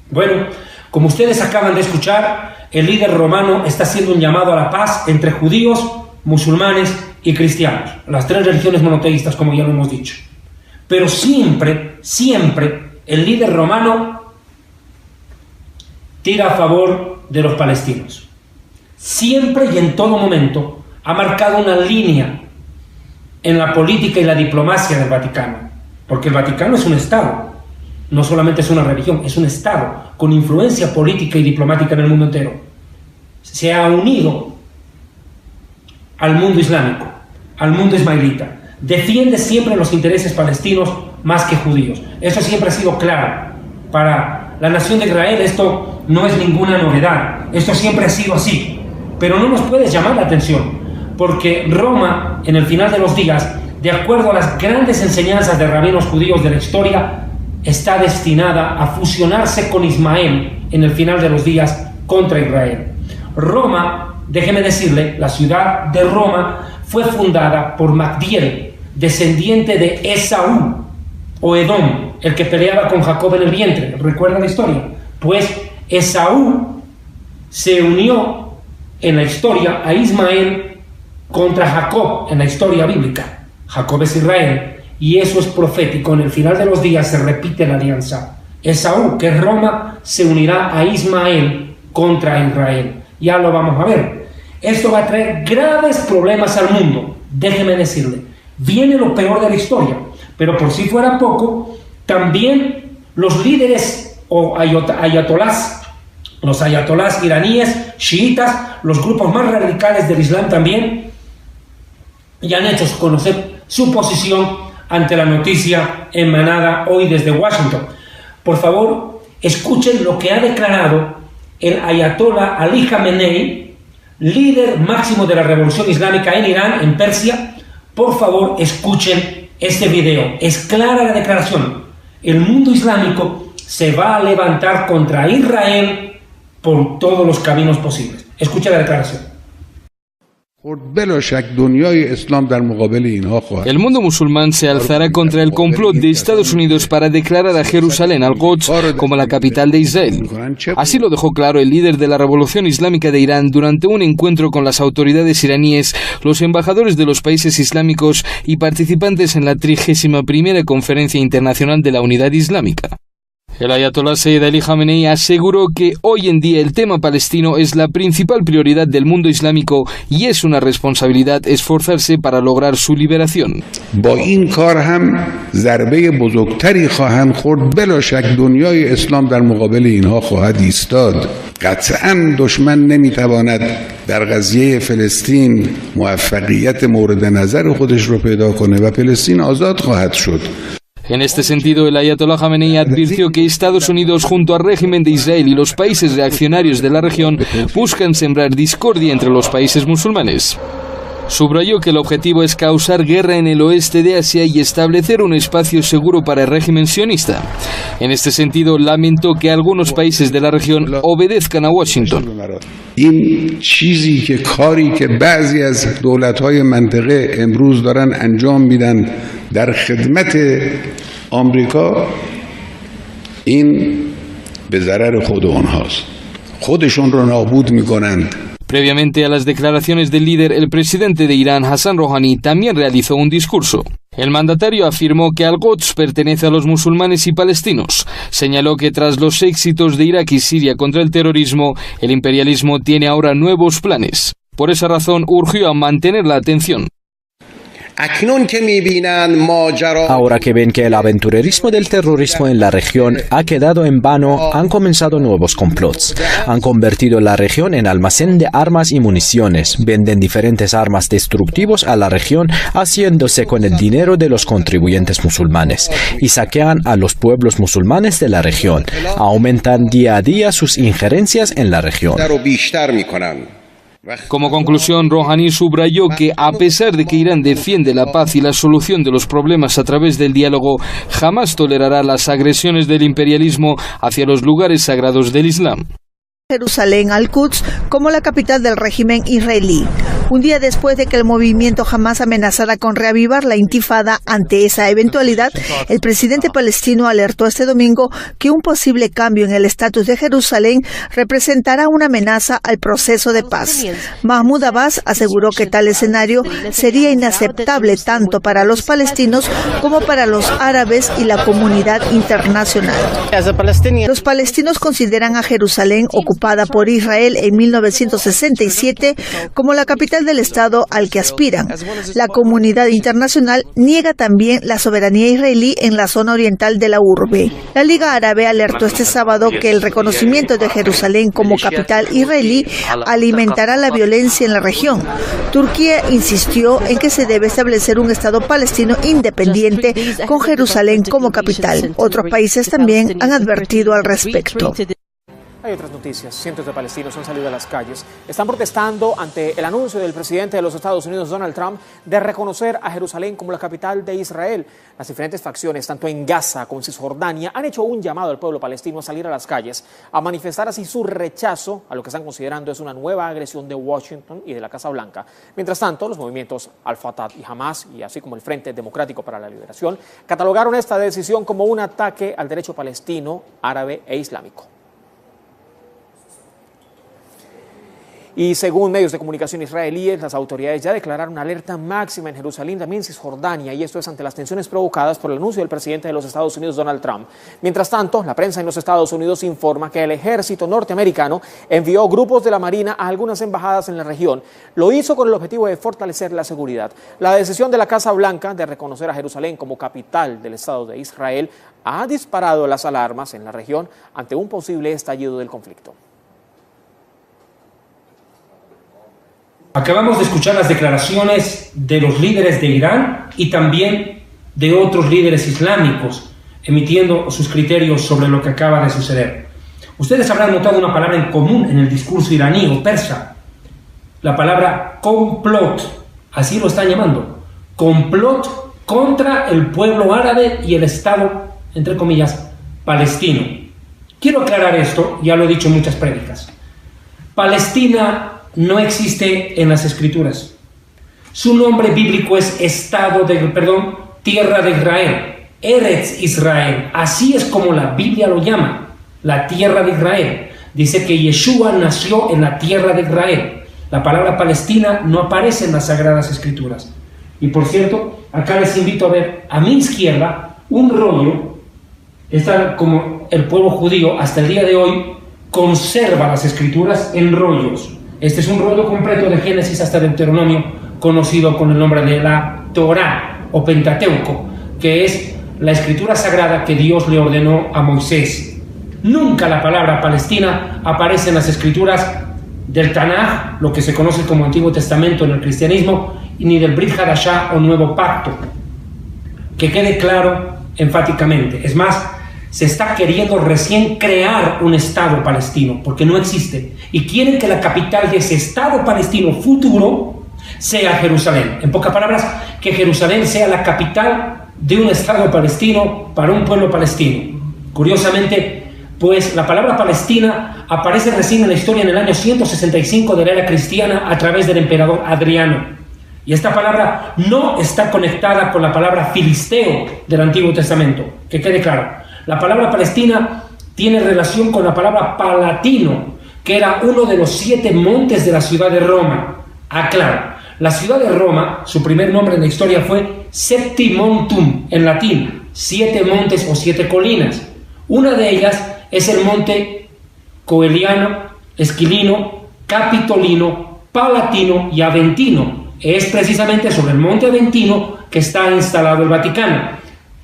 Bueno, como ustedes acaban de escuchar, el líder romano está haciendo un llamado a la paz entre judíos, musulmanes y cristianos, las tres religiones monoteístas, como ya lo hemos dicho. Pero siempre el líder romano tira a favor de los palestinos. Siempre y en todo momento ha marcado una línea en la política y la diplomacia del Vaticano, porque el Vaticano es un Estado, no solamente es una religión, es un Estado con influencia política y diplomática en el mundo entero. Se ha unido al mundo islámico, al mundo ismaelita, defiende siempre los intereses palestinos más que judíos. Eso siempre ha sido claro. Para la nación de Israel esto no es ninguna novedad, esto siempre ha sido así. Pero no nos puede llamar la atención, porque Roma, en el final de los días, de acuerdo a las grandes enseñanzas de rabinos judíos de la historia, está destinada a fusionarse con Ismael en el final de los días contra Israel. Roma, déjeme decirle, la ciudad de Roma fue fundada por Magdiel, descendiente de Esaú, o Edom, el que peleaba con Jacob en el vientre. ¿Recuerdan la historia? Pues Esaú se unió en la historia a Ismael contra Jacob en la historia bíblica. Jacob es Israel, y eso es profético. En el final de los días se repite la alianza. Esaú, que es Roma, se unirá a Ismael contra Israel. Ya lo vamos a ver. Esto va a traer graves problemas al mundo. Déjeme decirle, viene lo peor de la historia, pero por si fuera poco, también los líderes o ayatolás, los ayatolás iraníes, chiitas, los grupos más radicales del Islam también, ya han hecho conocer su posición ante la noticia emanada hoy desde Washington. Por favor, escuchen lo que ha declarado el ayatolá Ali Khamenei, líder máximo de la revolución islámica en Irán, en Persia. Por favor, escuchen este video. Es clara la declaración. El mundo islámico se va a levantar contra Israel por todos los caminos posibles. Escuchen la declaración. El mundo musulmán se alzará contra el complot de Estados Unidos para declarar a Jerusalén, al-Quds, como la capital de Israel. Así lo dejó claro el líder de la Revolución Islámica de Irán durante un encuentro con las autoridades iraníes, los embajadores de los países islámicos y participantes en la 31ª Conferencia Internacional de la Unidad Islámica. El ayatolá Sayyid Ali Khamenei aseguró que hoy en día el tema palestino es la principal prioridad del mundo islámico y es una responsabilidad esforzarse para lograr su liberación. قطعاً دشمن نمیتواند در قضیه فلسطین موفقیت مورد نظر خودش رو پیدا کنه و فلسطین آزاد خواهد شد. En este sentido, el ayatolá Khamenei advirtió que Estados Unidos, junto al régimen de Israel y los países reaccionarios de la región, buscan sembrar discordia entre los países musulmanes. Subrayó que el objetivo es causar guerra en el oeste de Asia y establecer un espacio seguro para el régimen sionista. En este sentido, lamentó que algunos países de la región obedezcan a Washington. این چیزی که کاری که بعضی از دولت‌های منطقه امروز دارن انجام میدن در خدمت آمریکا، این به ضرر خود اونهاست. خودشون رو نابود میکنند. Previamente a las declaraciones del líder, el presidente de Irán, Hassan Rouhani, también realizó un discurso. El mandatario afirmó que al-Quds pertenece a los musulmanes y palestinos. Señaló que tras los éxitos de Irak y Siria contra el terrorismo, el imperialismo tiene ahora nuevos planes. Por esa razón, urgió a mantener la atención. Ahora que ven que el aventurerismo del terrorismo en la región ha quedado en vano, han comenzado nuevos complots. Han convertido la región en almacén de armas y municiones, venden diferentes armas destructivos a la región, haciéndose con el dinero de los contribuyentes musulmanes, y saquean a los pueblos musulmanes de la región. Aumentan día a día sus injerencias en la región. Como conclusión, Rouhani subrayó que, a pesar de que Irán defiende la paz y la solución de los problemas a través del diálogo, jamás tolerará las agresiones del imperialismo hacia los lugares sagrados del Islam. Jerusalén, al-Quds, como la capital del régimen israelí. Un día después de que el movimiento Hamas amenazara con reavivar la intifada, ante esa eventualidad, el presidente palestino alertó este domingo que un posible cambio en el estatus de Jerusalén representará una amenaza al proceso de paz. Mahmoud Abbas aseguró que tal escenario sería inaceptable tanto para los palestinos como para los árabes y la comunidad internacional. Los palestinos consideran a Jerusalén, ocupada por Israel en 1967, como la capital del Estado al que aspiran. La comunidad internacional niega también la soberanía israelí en la zona oriental de la urbe. La Liga Árabe alertó este sábado que el reconocimiento de Jerusalén como capital israelí alimentará la violencia en la región. Turquía insistió en que se debe establecer un Estado palestino independiente con Jerusalén como capital. Otros países también han advertido al respecto. Hay otras noticias. Cientos de palestinos han salido a las calles. Están protestando ante el anuncio del presidente de los Estados Unidos, Donald Trump, de reconocer a Jerusalén como la capital de Israel. Las diferentes facciones, tanto en Gaza como en Cisjordania, han hecho un llamado al pueblo palestino a salir a las calles, a manifestar así su rechazo a lo que están considerando es una nueva agresión de Washington y de la Casa Blanca. Mientras tanto, los movimientos Al-Fatah y Hamas, y así como el Frente Democrático para la Liberación, catalogaron esta decisión como un ataque al derecho palestino, árabe e islámico. Y según medios de comunicación israelíes, las autoridades ya declararon alerta máxima en Jerusalén, también en Cisjordania, y esto es ante las tensiones provocadas por el anuncio del presidente de los Estados Unidos, Donald Trump. Mientras tanto, la prensa en los Estados Unidos informa que el ejército norteamericano envió grupos de la Marina a algunas embajadas en la región. Lo hizo con el objetivo de fortalecer la seguridad. La decisión de la Casa Blanca de reconocer a Jerusalén como capital del Estado de Israel ha disparado las alarmas en la región ante un posible estallido del conflicto. Acabamos de escuchar las declaraciones de los líderes de Irán y también de otros líderes islámicos, emitiendo sus criterios sobre lo que acaba de suceder. Ustedes habrán notado una palabra en común en el discurso iraní o persa, la palabra complot, así lo están llamando, complot contra el pueblo árabe y el Estado, entre comillas, palestino. Quiero aclarar esto, ya lo he dicho en muchas prédicas. Palestina no existe en las Escrituras. Su nombre bíblico es tierra de Israel, Eretz Israel. Así es como la Biblia lo llama, la tierra de Israel. Dice que Yeshua nació en la tierra de Israel. La palabra Palestina no aparece en las Sagradas Escrituras. Y por cierto, acá les invito a ver a mi izquierda un rollo. Está como el pueblo judío hasta el día de hoy conserva las Escrituras en rollos. Este es un rollo completo de Génesis hasta Deuteronomio, conocido con el nombre de la Torá o Pentateuco, que es la escritura sagrada que Dios le ordenó a Moisés. Nunca la palabra Palestina aparece en las escrituras del Tanaj, lo que se conoce como Antiguo Testamento en el cristianismo, y ni del Brit Hadashah o Nuevo Pacto. Que quede claro enfáticamente. Es más, se está queriendo recién crear un Estado palestino, porque no existe. Y quieren que la capital de ese Estado palestino futuro sea Jerusalén. En pocas palabras, que Jerusalén sea la capital de un Estado palestino para un pueblo palestino. Curiosamente, pues la palabra Palestina aparece recién en la historia en el año 165 de la era cristiana a través del emperador Adriano. Y esta palabra no está conectada con la palabra filisteo del Antiguo Testamento, que quede claro. La palabra Palestina tiene relación con la palabra Palatino, que era uno de los 7 montes de la ciudad de Roma. Aclaro, la ciudad de Roma, su primer nombre en la historia fue Septimontum, en latín, 7 montes o 7 colinas. Una de ellas es el monte Coeliano, Esquilino, Capitolino, Palatino y Aventino. Es precisamente sobre el monte Aventino que está instalado el Vaticano.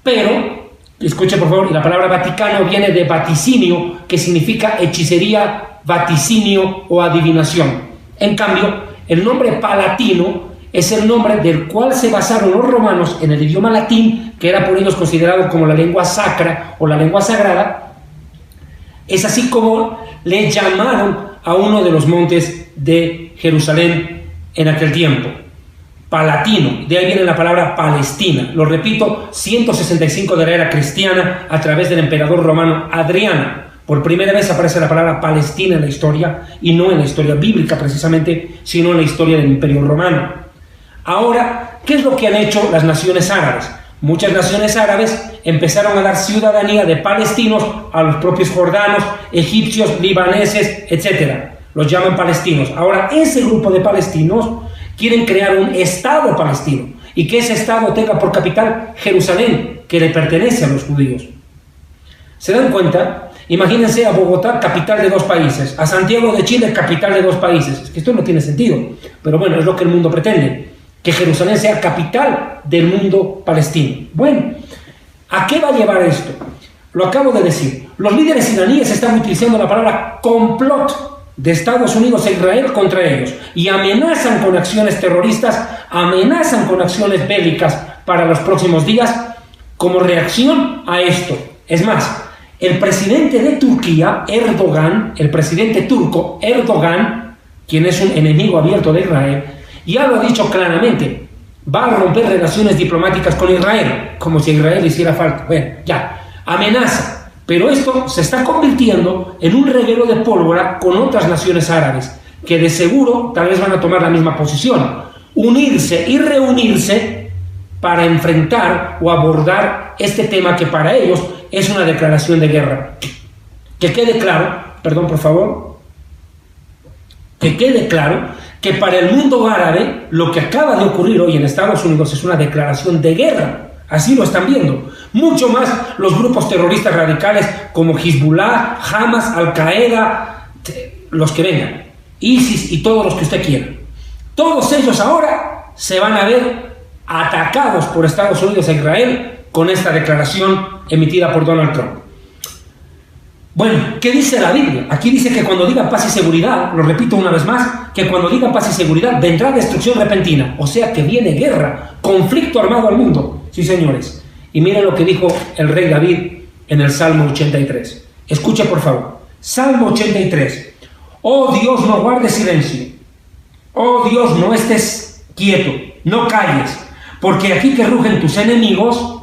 Pero escuche por favor, la palabra Vaticano viene de vaticinio, que significa hechicería, vaticinio o adivinación. En cambio, el nombre Palatino es el nombre del cual se basaron los romanos en el idioma latín, que era por ellos considerado como la lengua sacra o la lengua sagrada. Es así como le llamaron a uno de los montes de Jerusalén en aquel tiempo. Palatino, de ahí viene la palabra Palestina. Lo repito, 165 de la era cristiana a través del emperador romano Adriano. Por primera vez aparece la palabra Palestina en la historia, y no en la historia bíblica precisamente, sino en la historia del Imperio Romano. Ahora, ¿qué es lo que han hecho las naciones árabes? Muchas naciones árabes empezaron a dar ciudadanía de palestinos a los propios jordanos, egipcios, libaneses, etc. Los llaman palestinos. Ahora, ese grupo de palestinos quieren crear un Estado palestino y que ese Estado tenga por capital Jerusalén, que le pertenece a los judíos. ¿Se dan cuenta? Imagínense a Bogotá, capital de 2 países, a Santiago de Chile, capital de 2 países. Es que esto no tiene sentido, pero bueno, es lo que el mundo pretende, que Jerusalén sea capital del mundo palestino. Bueno, ¿a qué va a llevar esto? Lo acabo de decir. Los líderes iraníes están utilizando la palabra complot de Estados Unidos e Israel contra ellos y amenazan con acciones terroristas, amenazan con acciones bélicas para los próximos días como reacción a esto. Es más, el presidente de Turquía, Erdogan, el presidente turco, Erdogan, quien es un enemigo abierto de Israel, ya lo ha dicho claramente, va a romper relaciones diplomáticas con Israel, como si Israel hiciera falta. Bueno, ya, amenaza. Pero esto se está convirtiendo en un reguero de pólvora con otras naciones árabes, que de seguro tal vez van a tomar la misma posición, unirse y reunirse para enfrentar o abordar este tema que para ellos es una declaración de guerra. Que quede claro, perdón por favor, que quede claro que para el mundo árabe lo que acaba de ocurrir hoy en Estados Unidos es una declaración de guerra. Así lo están viendo. Mucho más los grupos terroristas radicales como Hezbollah, Hamas, Al-Qaeda, los que vengan, ISIS y todos los que usted quiera. Todos ellos ahora se van a ver atacados por Estados Unidos e Israel con esta declaración emitida por Donald Trump. Bueno, ¿qué dice la Biblia? Aquí dice que cuando digan paz y seguridad, lo repito una vez más, que cuando digan paz y seguridad vendrá destrucción repentina, o sea que viene guerra, conflicto armado al mundo. Sí, señores. Y miren lo que dijo el rey David en el Salmo 83. Escuche por favor. Salmo 83. Oh Dios, no guardes silencio. Oh Dios, no estés quieto, no calles, porque aquí que rugen tus enemigos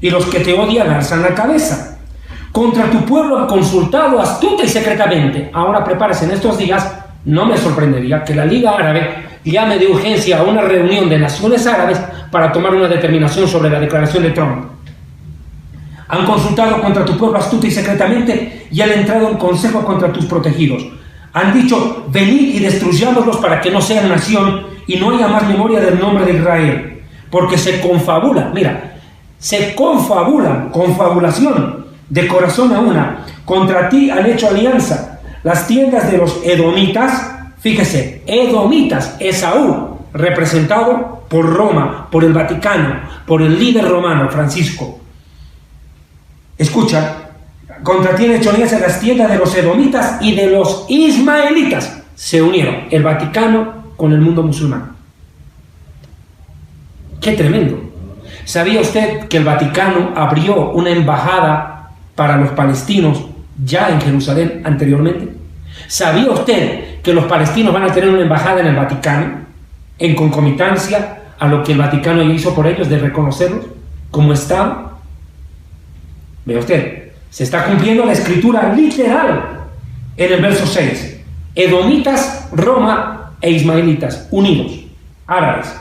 y los que te odian alzan la cabeza. Contra tu pueblo han consultado astuta y secretamente. Ahora prepárese, en estos días no me sorprendería que la Liga Árabe llame de urgencia a una reunión de naciones árabes para tomar una determinación sobre la declaración de Trump. Han consultado contra tu pueblo astuta y secretamente y han entrado en consejo contra tus protegidos. Han dicho, venid y destruyámoslos para que no sean nación y no haya más memoria del nombre de Israel. Porque se confabulan, mira, se confabulan, confabulación, de corazón a una. Contra ti han hecho alianza las tiendas de los edomitas. Fíjese, edomitas, Esaú, representado por Roma, por el Vaticano, por el líder romano, Francisco. Escucha, contra ti han hecho alianza las tiendas de los edomitas y de los ismaelitas. Se unieron el Vaticano con el mundo musulmán. ¡Qué tremendo! ¿Sabía usted que el Vaticano abrió una embajada para los palestinos ya en Jerusalén anteriormente? ¿Sabía usted que los palestinos van a tener una embajada en el Vaticano en concomitancia a lo que el Vaticano hizo por ellos de reconocerlos como Estado? Vea usted, se está cumpliendo la escritura literal en el verso 6. Edomitas, Roma e ismaelitas unidos, árabes.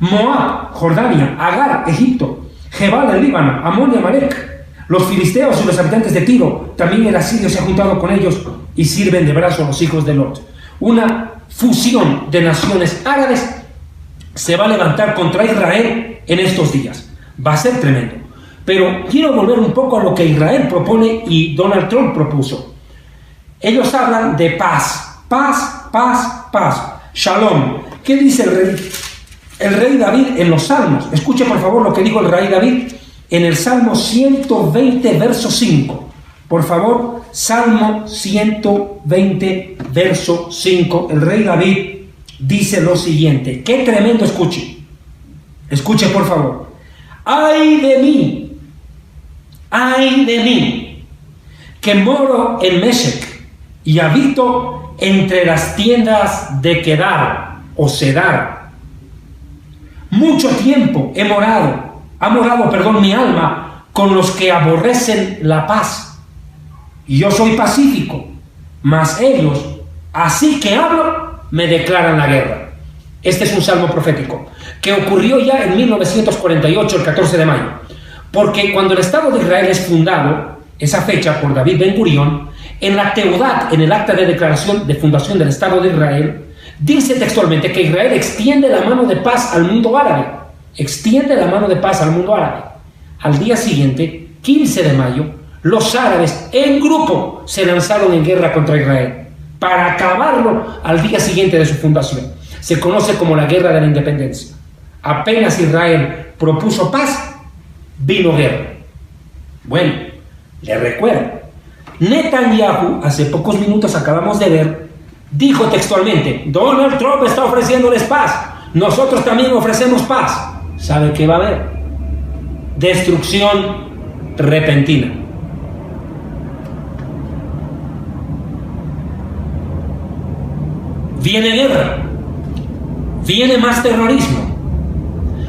Moab, Jordania, Agar, Egipto, Jebal, el Líbano, Amón y Amalek. Los filisteos y los habitantes de Tiro, también el asirio se ha juntado con ellos y sirven de brazo a los hijos de Lot. Una fusión de naciones árabes se va a levantar contra Israel en estos días. Va a ser tremendo. Pero quiero volver un poco a lo que Israel propone y Donald Trump propuso. Ellos hablan de paz, paz, paz, paz, shalom. ¿Qué dice el rey David en los Salmos? Escuche por favor lo que dijo el rey David en el Salmo 120, verso 5. Por favor, Salmo 120, verso 5. El rey David dice lo siguiente. ¡Qué tremendo! Escuche. Escuche, por favor. ¡Ay de mí! ¡Ay de mí! Que moro en Meshec y habito entre las tiendas de Kedar o Cedar. Mucho tiempo ha morado mi alma con los que aborrecen la paz. Y yo soy pacífico, mas ellos, así que hablo, me declaran la guerra. Este es un salmo profético que ocurrió ya en 1948, el 14 de mayo. Porque cuando el Estado de Israel es fundado, esa fecha por David Ben Gurión, en la Teudat, en el acta de declaración de fundación del Estado de Israel, dice textualmente que Israel extiende la mano de paz al mundo árabe. Extiende la mano de paz al mundo árabe. Al día siguiente, 15 de mayo, los árabes en grupo se lanzaron en guerra contra Israel para acabarlo al día siguiente de su fundación. Se conoce como la Guerra de la Independencia. Apenas Israel propuso paz, vino guerra. Bueno, le recuerdo, Netanyahu, hace pocos minutos acabamos de ver, dijo textualmente, Donald Trump está ofreciéndoles paz, nosotros también ofrecemos paz. ¿Sabe qué va a haber? Destrucción repentina. viene guerra, viene más terrorismo.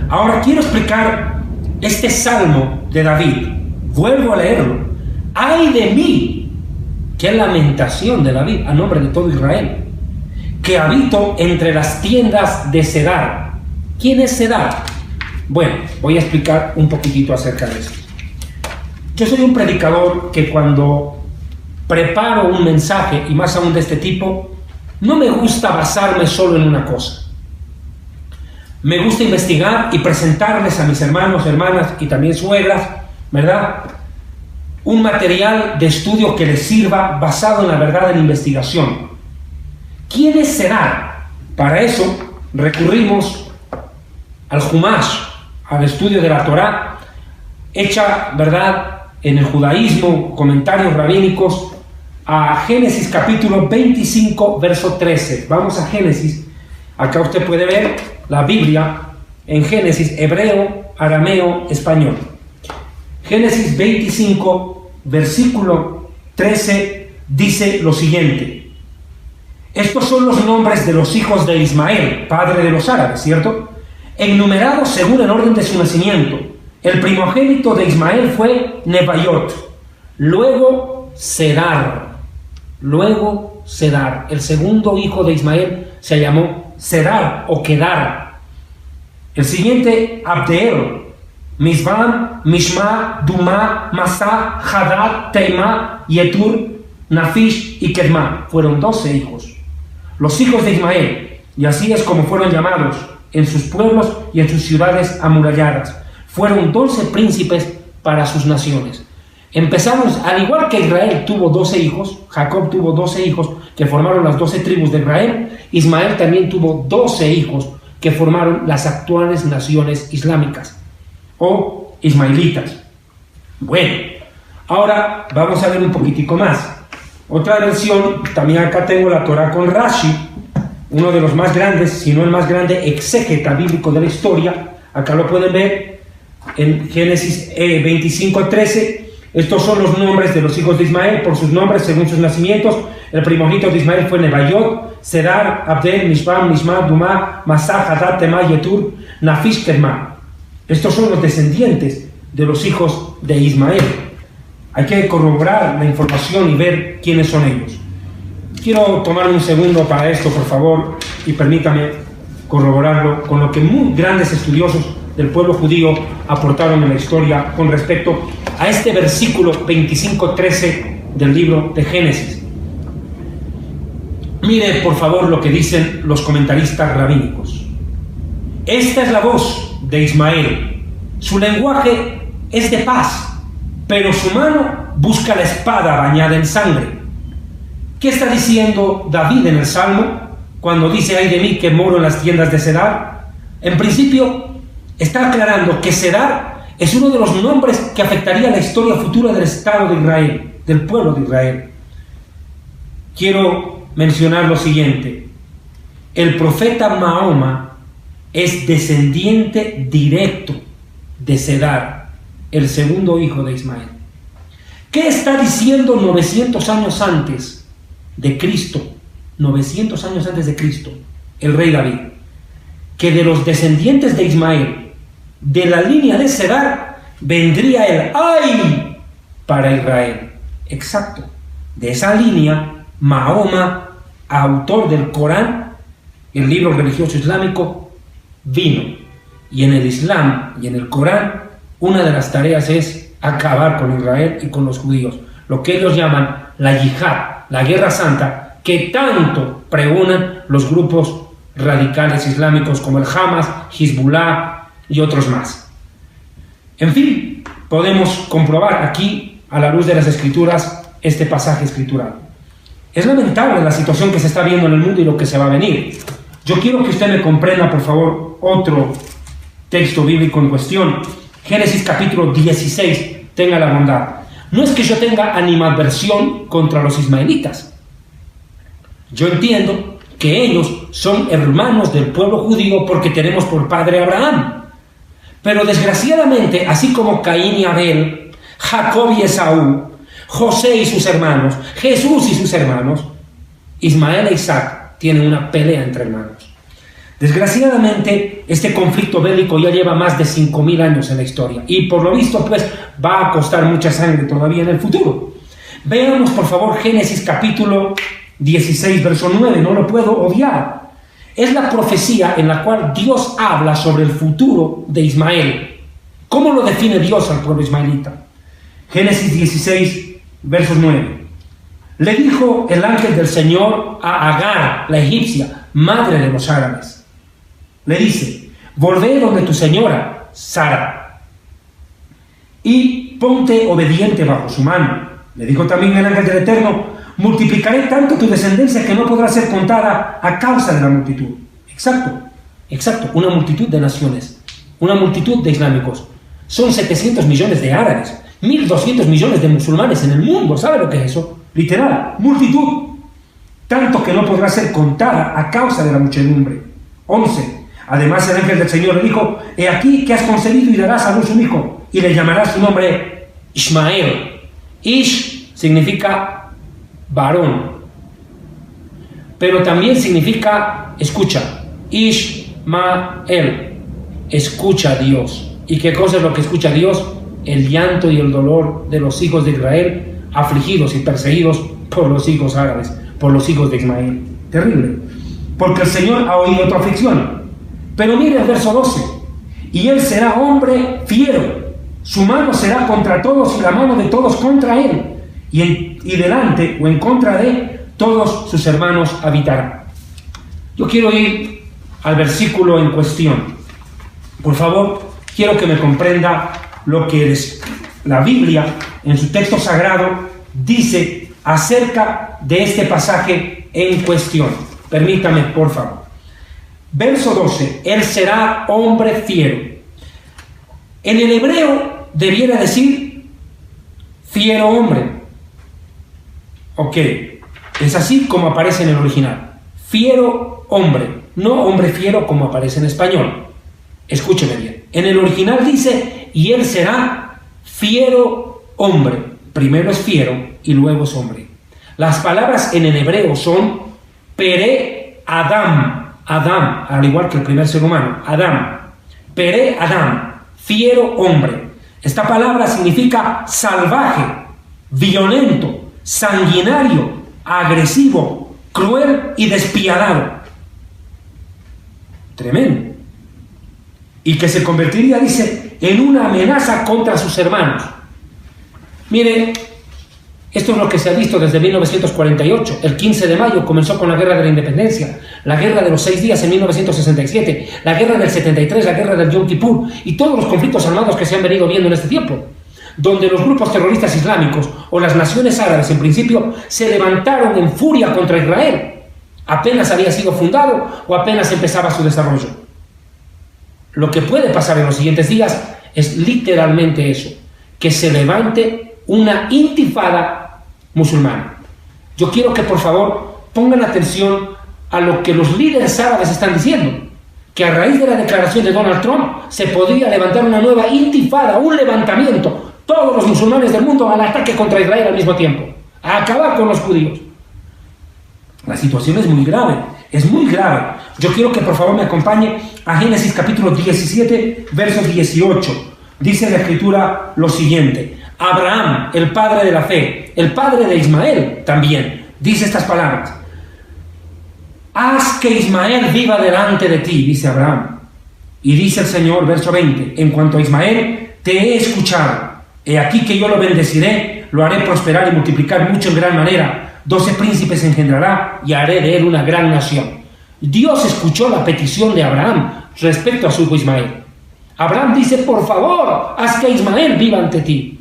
Ahora quiero explicar este salmo de David. Vuelvo a leerlo. ¡Ay de mí! ¡Qué lamentación de David a nombre de todo Israel! Que habito entre las tiendas de Cedar. ¿Quién es Cedar? Bueno, voy a explicar un poquitito acerca de esto. Yo soy un predicador que cuando preparo un mensaje, y más aún de este tipo, no me gusta basarme solo en una cosa. Me gusta investigar y presentarles a mis hermanos, hermanas y también suegras, ¿verdad?, un material de estudio que les sirva basado en la verdad en investigación. ¿Quién es Cedar? Para eso recurrimos al Humash, al estudio de la Torá, hecha, ¿verdad?, en el judaísmo, comentarios rabínicos, a Génesis capítulo 25, verso 13. Vamos a Génesis. Acá usted puede ver la Biblia en Génesis, hebreo, arameo, español. Génesis 25, versículo 13, dice lo siguiente. Estos son los nombres de los hijos de Ismael, padre de los árabes, ¿cierto?, enumerados según el orden de su nacimiento. El primogénito de Ismael fue Nebaiot, luego Cedar. El segundo hijo de Ismael se llamó Cedar o Kedar. El siguiente, Abdeel, Mizbam, Mishma, Duma, Masá, Hadad, Teimá, Yetur, Nafish y Kedma. Fueron 12 hijos. Los hijos de Ismael, y así es como fueron llamados en sus pueblos y en sus ciudades amuralladas. Fueron 12 príncipes para sus naciones. Empezamos, al igual que Israel tuvo 12 hijos, Jacob tuvo 12 hijos que formaron las 12 tribus de Israel, Ismael también tuvo 12 hijos que formaron las actuales naciones islámicas o ismaelitas. Bueno, ahora vamos a ver un poquitico más. Otra versión, también acá tengo la Torá con Rashi, uno de los más grandes, si no el más grande exégeta bíblico de la historia. Acá lo pueden ver en Génesis 25:13. Estos son los nombres de los hijos de Ismael por sus nombres según sus nacimientos. El primogénito de Ismael fue Nebaiot, Cedar, Abdel, Mishbam, Mishma, Duma, Masá, Hadad, Temá, Yetur, Nafish, Kedma. Estos son los descendientes de los hijos de Ismael. Hay que corroborar la información y ver quiénes son ellos. Quiero tomar un segundo para esto, por favor, y permítame corroborarlo con lo que muy grandes estudiosos del pueblo judío aportaron en la historia con respecto a este versículo 25:13 del libro de Génesis. Mire, por favor, lo que dicen los comentaristas rabínicos. Esta es la voz de Ismael. Su lenguaje es de paz, pero su mano busca la espada bañada en sangre. ¿Qué está diciendo David en el Salmo cuando dice, ay de mí que moro en las tiendas de Cedar? En principio, está aclarando que Cedar es uno de los nombres que afectaría la historia futura del Estado de Israel, del pueblo de Israel. Quiero mencionar lo siguiente. El profeta Mahoma es descendiente directo de Cedar, el segundo hijo de Ismael. ¿Qué está diciendo 900 años antes de Cristo? 900 años antes de Cristo, el rey David. Que de los descendientes de Ismael, de la línea de Cedar, vendría el ay para Israel. Exacto. De esa línea, Mahoma, autor del Corán, el libro religioso islámico, vino. Y en el Islam y en el Corán, una de las tareas es acabar con Israel y con los judíos. Lo que ellos llaman la yihad, la guerra santa, que tanto pregonan los grupos radicales islámicos como el Hamas, Hezbollah y otros más. En fin, podemos comprobar aquí, a la luz de las escrituras, este pasaje escritural. Es lamentable la situación que se está viendo en el mundo y lo que se va a venir. Yo quiero que usted me comprenda, por favor, otro texto bíblico en cuestión. Génesis capítulo 16, tenga la bondad. No es que yo tenga animadversión contra los ismaelitas. Yo entiendo que ellos son hermanos del pueblo judío porque tenemos por padre a Abraham. Pero desgraciadamente, así como Caín y Abel, Jacob y Esaú, José y sus hermanos, Jesús y sus hermanos, Ismael e Isaac tienen una pelea entre hermanos. Desgraciadamente, este conflicto bélico ya lleva más de 5.000 años en la historia y por lo visto pues va a costar mucha sangre todavía en el futuro. Veamos por favor Génesis capítulo 16, verso 9, no lo puedo obviar. Es la profecía en la cual Dios habla sobre el futuro de Ismael. ¿Cómo lo define Dios al pueblo ismaelita? Génesis 16, versos 9. Le dijo el ángel del Señor a Agar, la egipcia, madre de los árabes. Le dice, volvé donde tu señora, Sara, y ponte obediente bajo su mano. Le dijo también el ángel del Eterno, multiplicaré tanto tu descendencia que no podrá ser contada a causa de la multitud. Exacto, una multitud de naciones, una multitud de islámicos. Son 700 millones de árabes, 1.200 millones de musulmanes en el mundo. ¿Sabe lo que es eso? Literal, multitud. Tanto que no podrá ser contada a causa de la muchedumbre. 11. Además el ángel del Señor le dijo, he aquí que has concebido y darás a luz un hijo, y le llamarás su nombre Ismael. Ish significa varón, pero también significa escucha. Ishmael, escucha a Dios. ¿Y qué cosa es lo que escucha Dios? El llanto y el dolor de los hijos de Israel, afligidos y perseguidos por los hijos árabes, por los hijos de Ismael. Terrible, porque el Señor ha oído tu aflicción. Pero mire el verso 12, y él será hombre fiero, su mano será contra todos y la mano de todos contra él, y delante o en contra de todos sus hermanos habitará. Yo quiero ir al versículo en cuestión. Por favor, quiero que me comprenda lo que la Biblia, en su texto sagrado, dice acerca de este pasaje en cuestión. Permítame, por favor. Verso 12, él será hombre fiero. En el hebreo debiera decir fiero hombre. Ok, es así como aparece en el original. Fiero hombre, no hombre fiero como aparece en español. Escúcheme bien. En el original dice, y él será fiero hombre. Primero es fiero y luego es hombre. Las palabras en el hebreo son Pere Adam. Adam, al igual que el primer ser humano, Adam. Pere Adam, fiero hombre. Esta palabra significa salvaje, violento, sanguinario, agresivo, cruel y despiadado. Tremendo. Y que se convertiría, dice, en una amenaza contra sus hermanos. Mire, esto es lo que se ha visto desde 1948. El 15 de mayo comenzó con la Guerra de la Independencia, la Guerra de los 6 días en 1967, la Guerra del 73, la Guerra del Yom Kippur y todos los conflictos armados que se han venido viendo en este tiempo, donde los grupos terroristas islámicos o las naciones árabes en principio se levantaron en furia contra Israel. Apenas había sido fundado o apenas empezaba su desarrollo. Lo que puede pasar en los siguientes días es literalmente eso, que se levante una intifada musulmana. Yo quiero que por favor pongan atención a lo que los líderes árabes están diciendo, que a raíz de la declaración de Donald Trump se podría levantar una nueva intifada, un levantamiento, todos los musulmanes del mundo al ataque contra Israel al mismo tiempo, a acabar con los judíos. La situación es muy grave, es muy grave. Yo quiero que por favor me acompañe a Génesis capítulo 17, verso 18. Dice la escritura lo siguiente: Abraham, el padre de la fe, el padre de Ismael también, dice estas palabras: haz que Ismael viva delante de ti, dice Abraham. Y dice el Señor, verso 20, en cuanto a Ismael, te he escuchado. He aquí que yo lo bendeciré, lo haré prosperar y multiplicar mucho en gran manera. 12 príncipes engendrará y haré de él una gran nación. Dios escuchó la petición de Abraham respecto a su hijo Ismael. Abraham dice, por favor, haz que Ismael viva ante ti.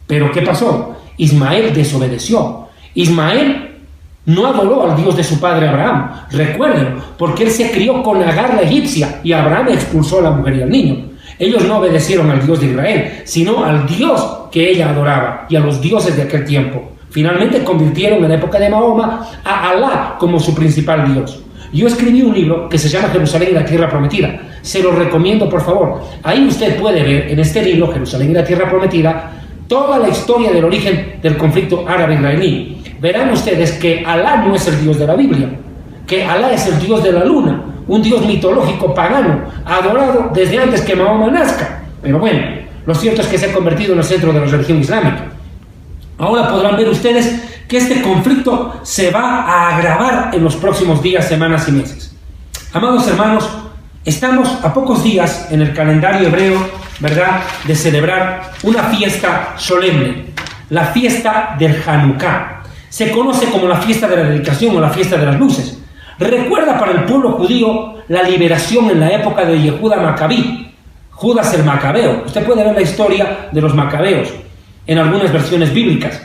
Pero ¿qué pasó? Ismael desobedeció. Ismael no adoró al Dios de su padre Abraham. Recuérdenlo, porque él se crió con Agar la egipcia y Abraham expulsó a la mujer y al niño. Ellos no obedecieron al Dios de Israel, sino al Dios que ella adoraba y a los dioses de aquel tiempo. Finalmente convirtieron en la época de Mahoma a Alá como su principal Dios. Yo escribí un libro que se llama Jerusalén y la Tierra Prometida. Se lo recomiendo, por favor. Ahí usted puede ver, en este libro, Jerusalén y la Tierra Prometida, toda la historia del origen del conflicto árabe-israelí. Verán ustedes que Alá no es el Dios de la Biblia. que Alá es el dios de la luna, un dios mitológico pagano, adorado desde antes que Mahoma nazca. Pero bueno, lo cierto es que se ha convertido en el centro de la religión islámica. Ahora podrán ver ustedes que este conflicto se va a agravar en los próximos días, semanas y meses. Amados hermanos, estamos a pocos días en el calendario hebreo, ¿verdad?, de celebrar una fiesta solemne, la fiesta del Hanukkah. Se conoce como la fiesta de la dedicación o la fiesta de las luces. Recuerda para el pueblo judío la liberación en la época de Yehuda Macabí, Judas el Macabeo. Usted puede ver la historia de los Macabeos en algunas versiones bíblicas.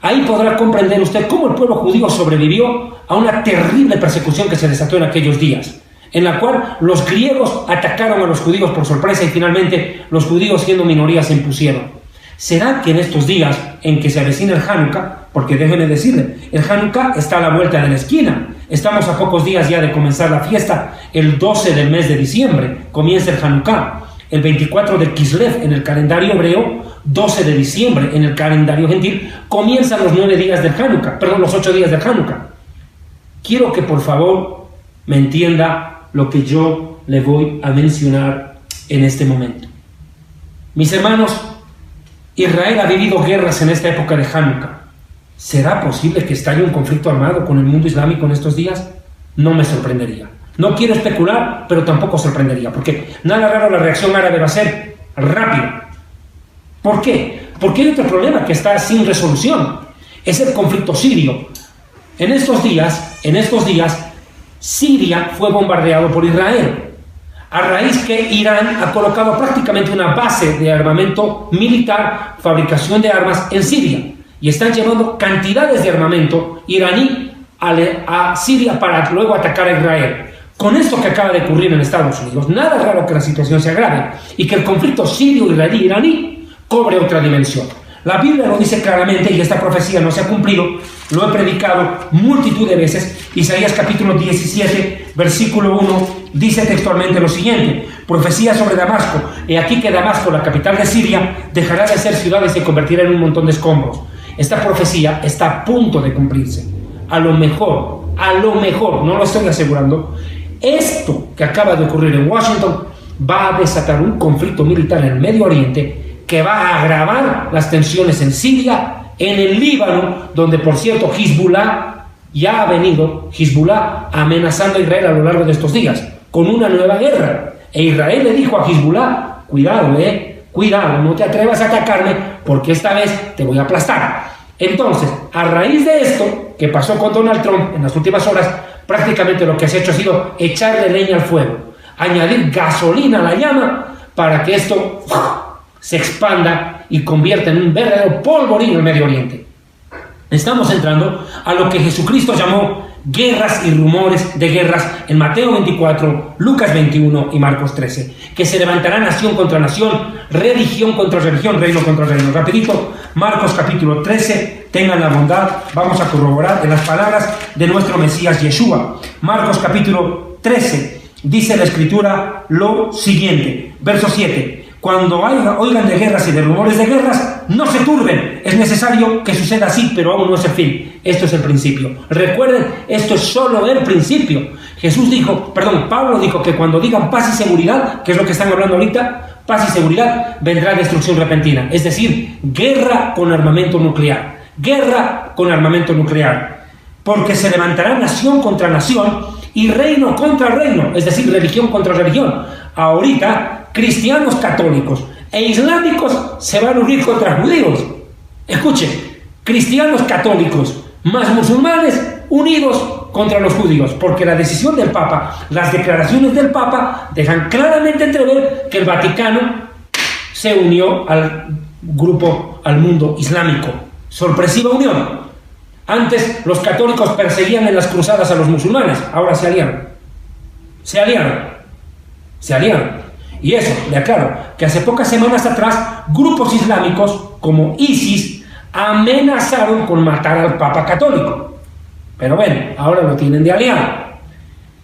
Ahí podrá comprender usted cómo el pueblo judío sobrevivió a una terrible persecución que se desató en aquellos días, en la cual los griegos atacaron a los judíos por sorpresa y finalmente los judíos, siendo minoría, se impusieron. ¿Será que en estos días en que se avecina el Hanukkah, porque déjenme decirle, el Hanukkah está a la vuelta de la esquina, estamos a pocos días ya de comenzar la fiesta, el 12 del mes de diciembre comienza el Hanukkah, el 24 de Kislev en el calendario hebreo, 12 de diciembre en el calendario gentil, comienzan los 9 días del Hanukkah, los 8 días del Hanukkah. Quiero que por favor me entienda lo que yo le voy a mencionar en este momento. Mis hermanos, Israel ha vivido guerras en esta época de Hanukkah. ¿Será posible que estalle un conflicto armado con el mundo islámico en estos días? No me sorprendería. No quiero especular, pero tampoco sorprendería, porque nada raro la reacción árabe va a ser rápida. ¿Por qué? Porque hay otro problema que está sin resolución. Es el conflicto sirio. En estos días, Siria fue bombardeado por Israel, a raíz que Irán ha colocado prácticamente una base de armamento militar, fabricación de armas en Siria, y están llevando cantidades de armamento iraní a Siria para luego atacar a Israel. Con esto que acaba de ocurrir en Estados Unidos, nada raro que la situación se agrave y que el conflicto sirio-israelí-iraní cobre otra dimensión. La Biblia lo dice claramente y esta profecía no se ha cumplido, lo he predicado multitud de veces. Isaías capítulo 17, versículo 1, dice textualmente lo siguiente: profecía sobre Damasco, he aquí que Damasco, la capital de Siria, dejará de ser ciudad y se convertirá en un montón de escombros. Esta profecía está a punto de cumplirse. A lo mejor, no lo estoy asegurando, esto que acaba de ocurrir en Washington va a desatar un conflicto militar en el Medio Oriente que va a agravar las tensiones en Siria, en el Líbano, donde por cierto Hezbollah ya ha venido, amenazando a Israel a lo largo de estos días, con una nueva guerra. E Israel le dijo a Hezbollah: cuidado, no te atrevas a atacarme, porque esta vez te voy a aplastar. Entonces, a raíz de esto que pasó con Donald Trump en las últimas horas, prácticamente lo que se ha hecho ha sido echarle leña al fuego, añadir gasolina a la llama para que esto se expanda y convierta en un verdadero polvorín en el Medio Oriente. Estamos entrando a lo que Jesucristo llamó guerras y rumores de guerras en Mateo 24, Lucas 21 y Marcos 13, que se levantará nación contra nación, religión contra religión, reino contra reino. Rapidito, Marcos capítulo 13, tengan la bondad, vamos a corroborar en las palabras de nuestro Mesías Yeshua. Marcos capítulo 13, dice la Escritura lo siguiente, verso 7: cuando oigan de guerras y de rumores de guerras, no se turben. Es necesario que suceda así, pero aún no es el fin. Esto es el principio. Recuerden, esto es solo el principio. Pablo dijo que cuando digan paz y seguridad, que es lo que están hablando ahorita, paz y seguridad, vendrá destrucción repentina. Es decir, guerra con armamento nuclear. Guerra con armamento nuclear. Porque se levantará nación contra nación y reino contra reino. Es decir, religión contra religión. Ahorita, cristianos católicos e islámicos se van a unir contra judíos. Escuchen, cristianos católicos más musulmanes unidos contra los judíos, porque la decisión del Papa, las declaraciones del Papa dejan claramente entrever que el Vaticano se unió al grupo, al mundo islámico. Sorpresiva unión. Antes los católicos perseguían en las cruzadas a los musulmanes, ahora se aliaron. Y eso, le aclaro, que hace pocas semanas atrás, grupos islámicos como ISIS amenazaron con matar al Papa católico. Pero bueno, ahora lo tienen de aliado.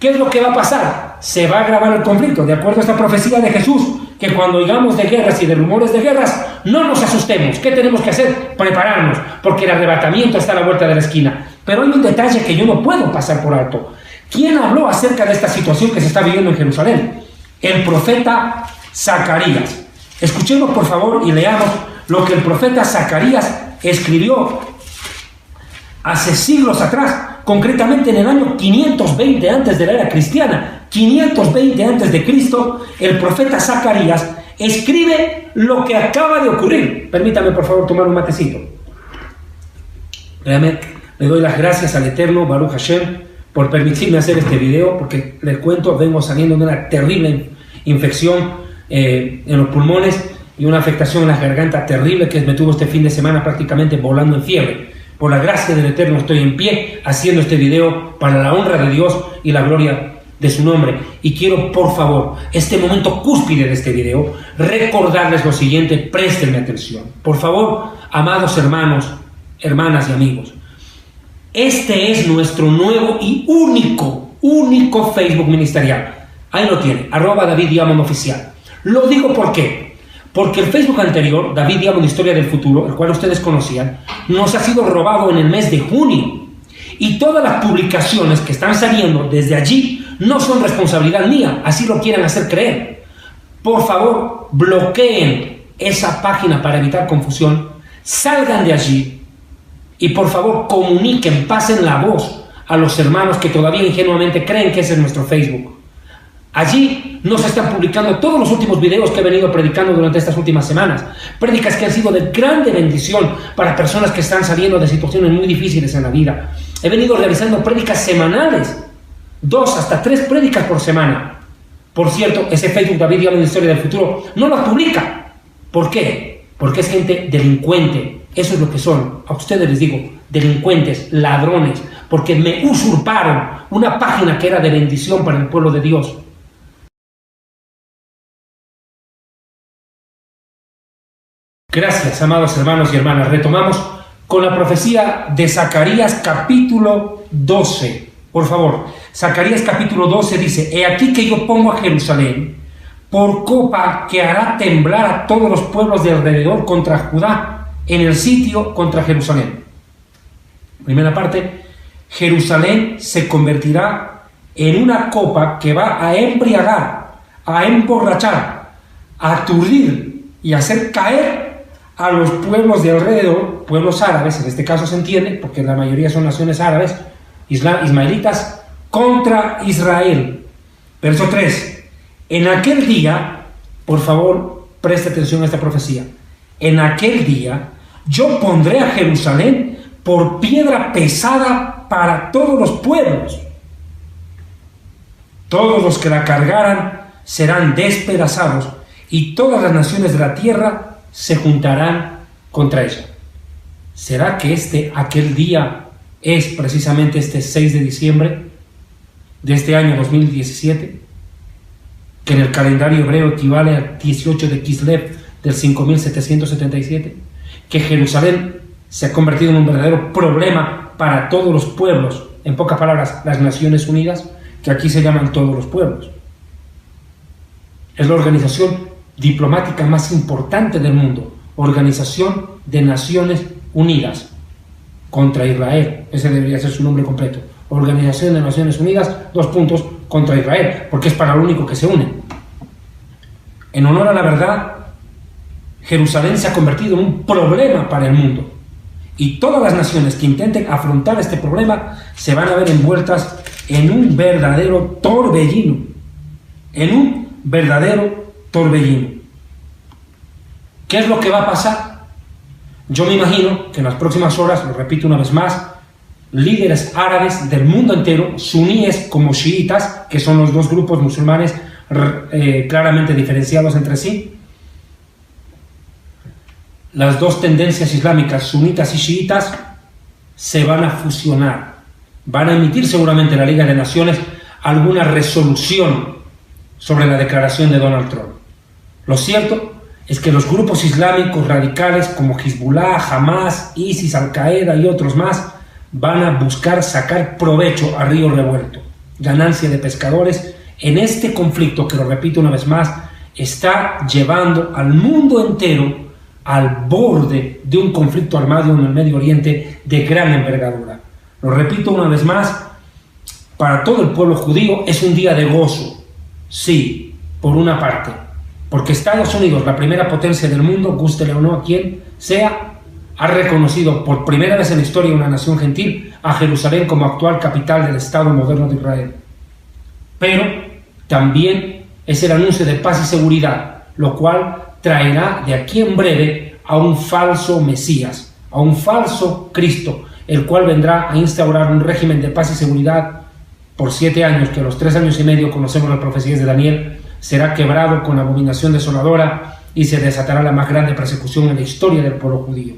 ¿Qué es lo que va a pasar? Se va a agravar el conflicto, de acuerdo a esta profecía de Jesús, que cuando oigamos de guerras y de rumores de guerras, no nos asustemos. ¿Qué tenemos que hacer? Prepararnos, porque el arrebatamiento está a la vuelta de la esquina. Pero hay un detalle que yo no puedo pasar por alto. ¿Quién habló acerca de esta situación que se está viviendo en Jerusalén? El profeta Zacarías. Escuchemos por favor y leamos lo que el profeta Zacarías escribió hace siglos atrás, concretamente en el año 520 antes de la era cristiana, 520 antes de Cristo, el profeta Zacarías escribe lo que acaba de ocurrir. Permítame por favor tomar un matecito. Realmente le doy las gracias al Eterno, Baruch Hashem, por permitirme hacer este video, porque les cuento, vengo saliendo de una terrible infección en los pulmones y una afectación en la garganta terrible que me tuvo este fin de semana prácticamente volando en fiebre. Por la gracia del Eterno estoy en pie haciendo este video para la honra de Dios y la gloria de su nombre. Y quiero, por favor, este momento cúspide de este video, recordarles lo siguiente, préstenme atención. Por favor, amados hermanos, hermanas y amigos, este es nuestro nuevo y único Facebook ministerial. Ahí lo tiene, @DavidDiamond-oficial. Lo digo ¿por qué? Porque el Facebook anterior, David Diamond Historia del Futuro, el cual ustedes conocían, nos ha sido robado en el mes de junio. Y todas las publicaciones que están saliendo desde allí no son responsabilidad mía, así lo quieren hacer creer. Por favor, bloqueen esa página para evitar confusión, salgan de allí y por favor comuniquen, pasen la voz a los hermanos que todavía ingenuamente creen que ese es nuestro Facebook. Allí nos están publicando todos los últimos videos que he venido predicando durante estas últimas semanas. Prédicas que han sido de grande bendición para personas que están saliendo de situaciones muy difíciles en la vida. He venido realizando prédicas semanales, 2 hasta 3 prédicas por semana. Por cierto, ese Facebook David Diamond Historia del Futuro no lo publica. ¿Por qué? Porque es gente delincuente. Eso es lo que son. A ustedes les digo, delincuentes, ladrones, porque me usurparon una página que era de bendición para el pueblo de Dios. Gracias, amados hermanos y hermanas. Retomamos con la profecía de Zacarías capítulo 12. Por favor, Zacarías capítulo 12 dice: He aquí que yo pongo a Jerusalén por copa que hará temblar a todos los pueblos de alrededor contra Judá, en el sitio contra Jerusalén. Primera parte, Jerusalén se convertirá en una copa que va a embriagar, a emborrachar, a aturdir y a hacer caer a los pueblos de alrededor, pueblos árabes, en este caso se entiende, porque la mayoría son naciones árabes, ismaelitas, contra Israel. Verso 3. En aquel día, por favor, preste atención a esta profecía. En aquel día, yo pondré a Jerusalén por piedra pesada para todos los pueblos. Todos los que la cargaran serán despedazados, y todas las naciones de la tierra se juntarán contra ella. ¿Será que aquel día es precisamente este 6 de diciembre de este año 2017? Que en el calendario hebreo equivale al 18 de Kislev del 5777. Que Jerusalén se ha convertido en un verdadero problema para todos los pueblos. En pocas palabras, las Naciones Unidas, que aquí se llaman todos los pueblos. Es la organización diplomática más importante del mundo, Organización de Naciones Unidas, contra Israel. Ese debería ser su nombre completo. Organización de Naciones Unidas, contra Israel, porque es para lo único que se unen. En honor a la verdad, Jerusalén se ha convertido en un problema para el mundo. Y todas las naciones que intenten afrontar este problema se van a ver envueltas en un verdadero torbellino. En un verdadero torbellino. ¿Qué es lo que va a pasar? Yo me imagino que en las próximas horas, lo repito una vez más, líderes árabes del mundo entero, suníes como chiitas, que son los dos grupos musulmanes claramente diferenciados entre sí, las dos tendencias islámicas, sunitas y chiitas, se van a fusionar. Van a emitir seguramente la Liga de Naciones alguna resolución sobre la declaración de Donald Trump. Lo cierto es que los grupos islámicos radicales como Hezbollah, Hamas, ISIS, Al-Qaeda y otros más van a buscar sacar provecho a río revuelto, ganancia de pescadores en este conflicto que, lo repito una vez más, está llevando al mundo entero al borde de un conflicto armado en el Medio Oriente de gran envergadura. Lo repito una vez más, para todo el pueblo judío es un día de gozo. Sí, por una parte, porque Estados Unidos, la primera potencia del mundo, gústele o no a quien sea, ha reconocido por primera vez en la historia de una nación gentil a Jerusalén como actual capital del Estado moderno de Israel. Pero también es el anuncio de paz y seguridad, lo cual traerá de aquí en breve a un falso Mesías, a un falso Cristo, el cual vendrá a instaurar un régimen de paz y seguridad por 7 años, que a los 3 años y medio, conocemos las profecías de Daniel, será quebrado con abominación desoladora y se desatará la más grande persecución en la historia del pueblo judío.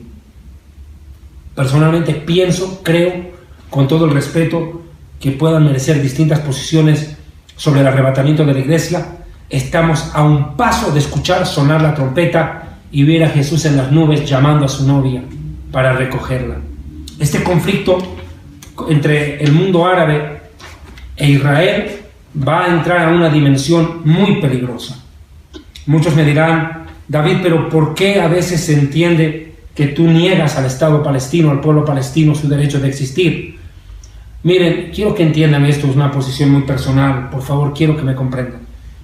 Personalmente pienso, creo, con todo el respeto que puedan merecer distintas posiciones sobre el arrebatamiento de la iglesia, estamos a un paso de escuchar sonar la trompeta y ver a Jesús en las nubes llamando a su novia para recogerla. Este conflicto entre el mundo árabe e Israel va a entrar a una dimensión muy peligrosa. Muchos me dirán: David, pero ¿por qué a veces se entiende que tú niegas al Estado palestino, al pueblo palestino, su derecho de existir? Miren, quiero que entiendan esto, es una posición muy personal, por favor, quiero que me comprendan.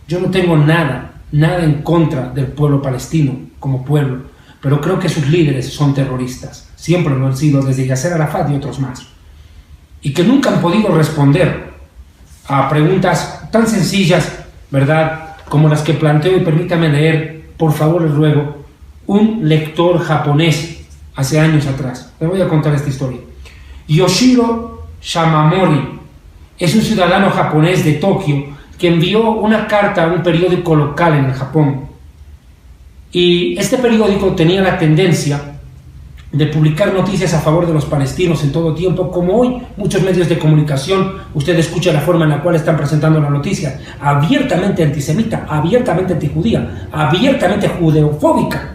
Yo no tengo nada en contra del pueblo palestino como pueblo, pero creo que sus líderes son terroristas, siempre lo han sido, desde Yasser Arafat y otros más, y que nunca han podido responder a preguntas tan sencillas, ¿verdad?, como las que planteo, y permítame leer, por favor, les ruego, un lector japonés hace años atrás. Les voy a contar esta historia. Yoshiro Shamamori es un ciudadano japonés de Tokio que envió una carta a un periódico local en el Japón. Y este periódico tenía la tendencia de publicar noticias a favor de los palestinos en todo tiempo, como hoy muchos medios de comunicación, usted escucha la forma en la cual están presentando la noticia, abiertamente antisemita, abiertamente antijudía, abiertamente judeofóbica.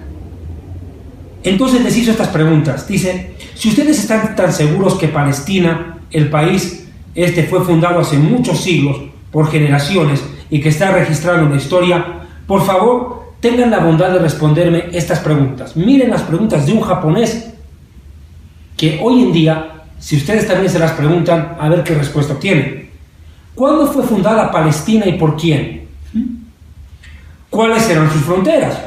Entonces les hizo estas preguntas. Dice: si ustedes están tan seguros que Palestina, el país fue fundado hace muchos siglos, por generaciones, y que está registrado en la historia, por favor, tengan la bondad de responderme estas preguntas. Miren las preguntas de un japonés que hoy en día, si ustedes también se las preguntan, a ver qué respuesta obtienen. ¿Cuándo fue fundada Palestina y por quién? ¿Cuáles eran sus fronteras?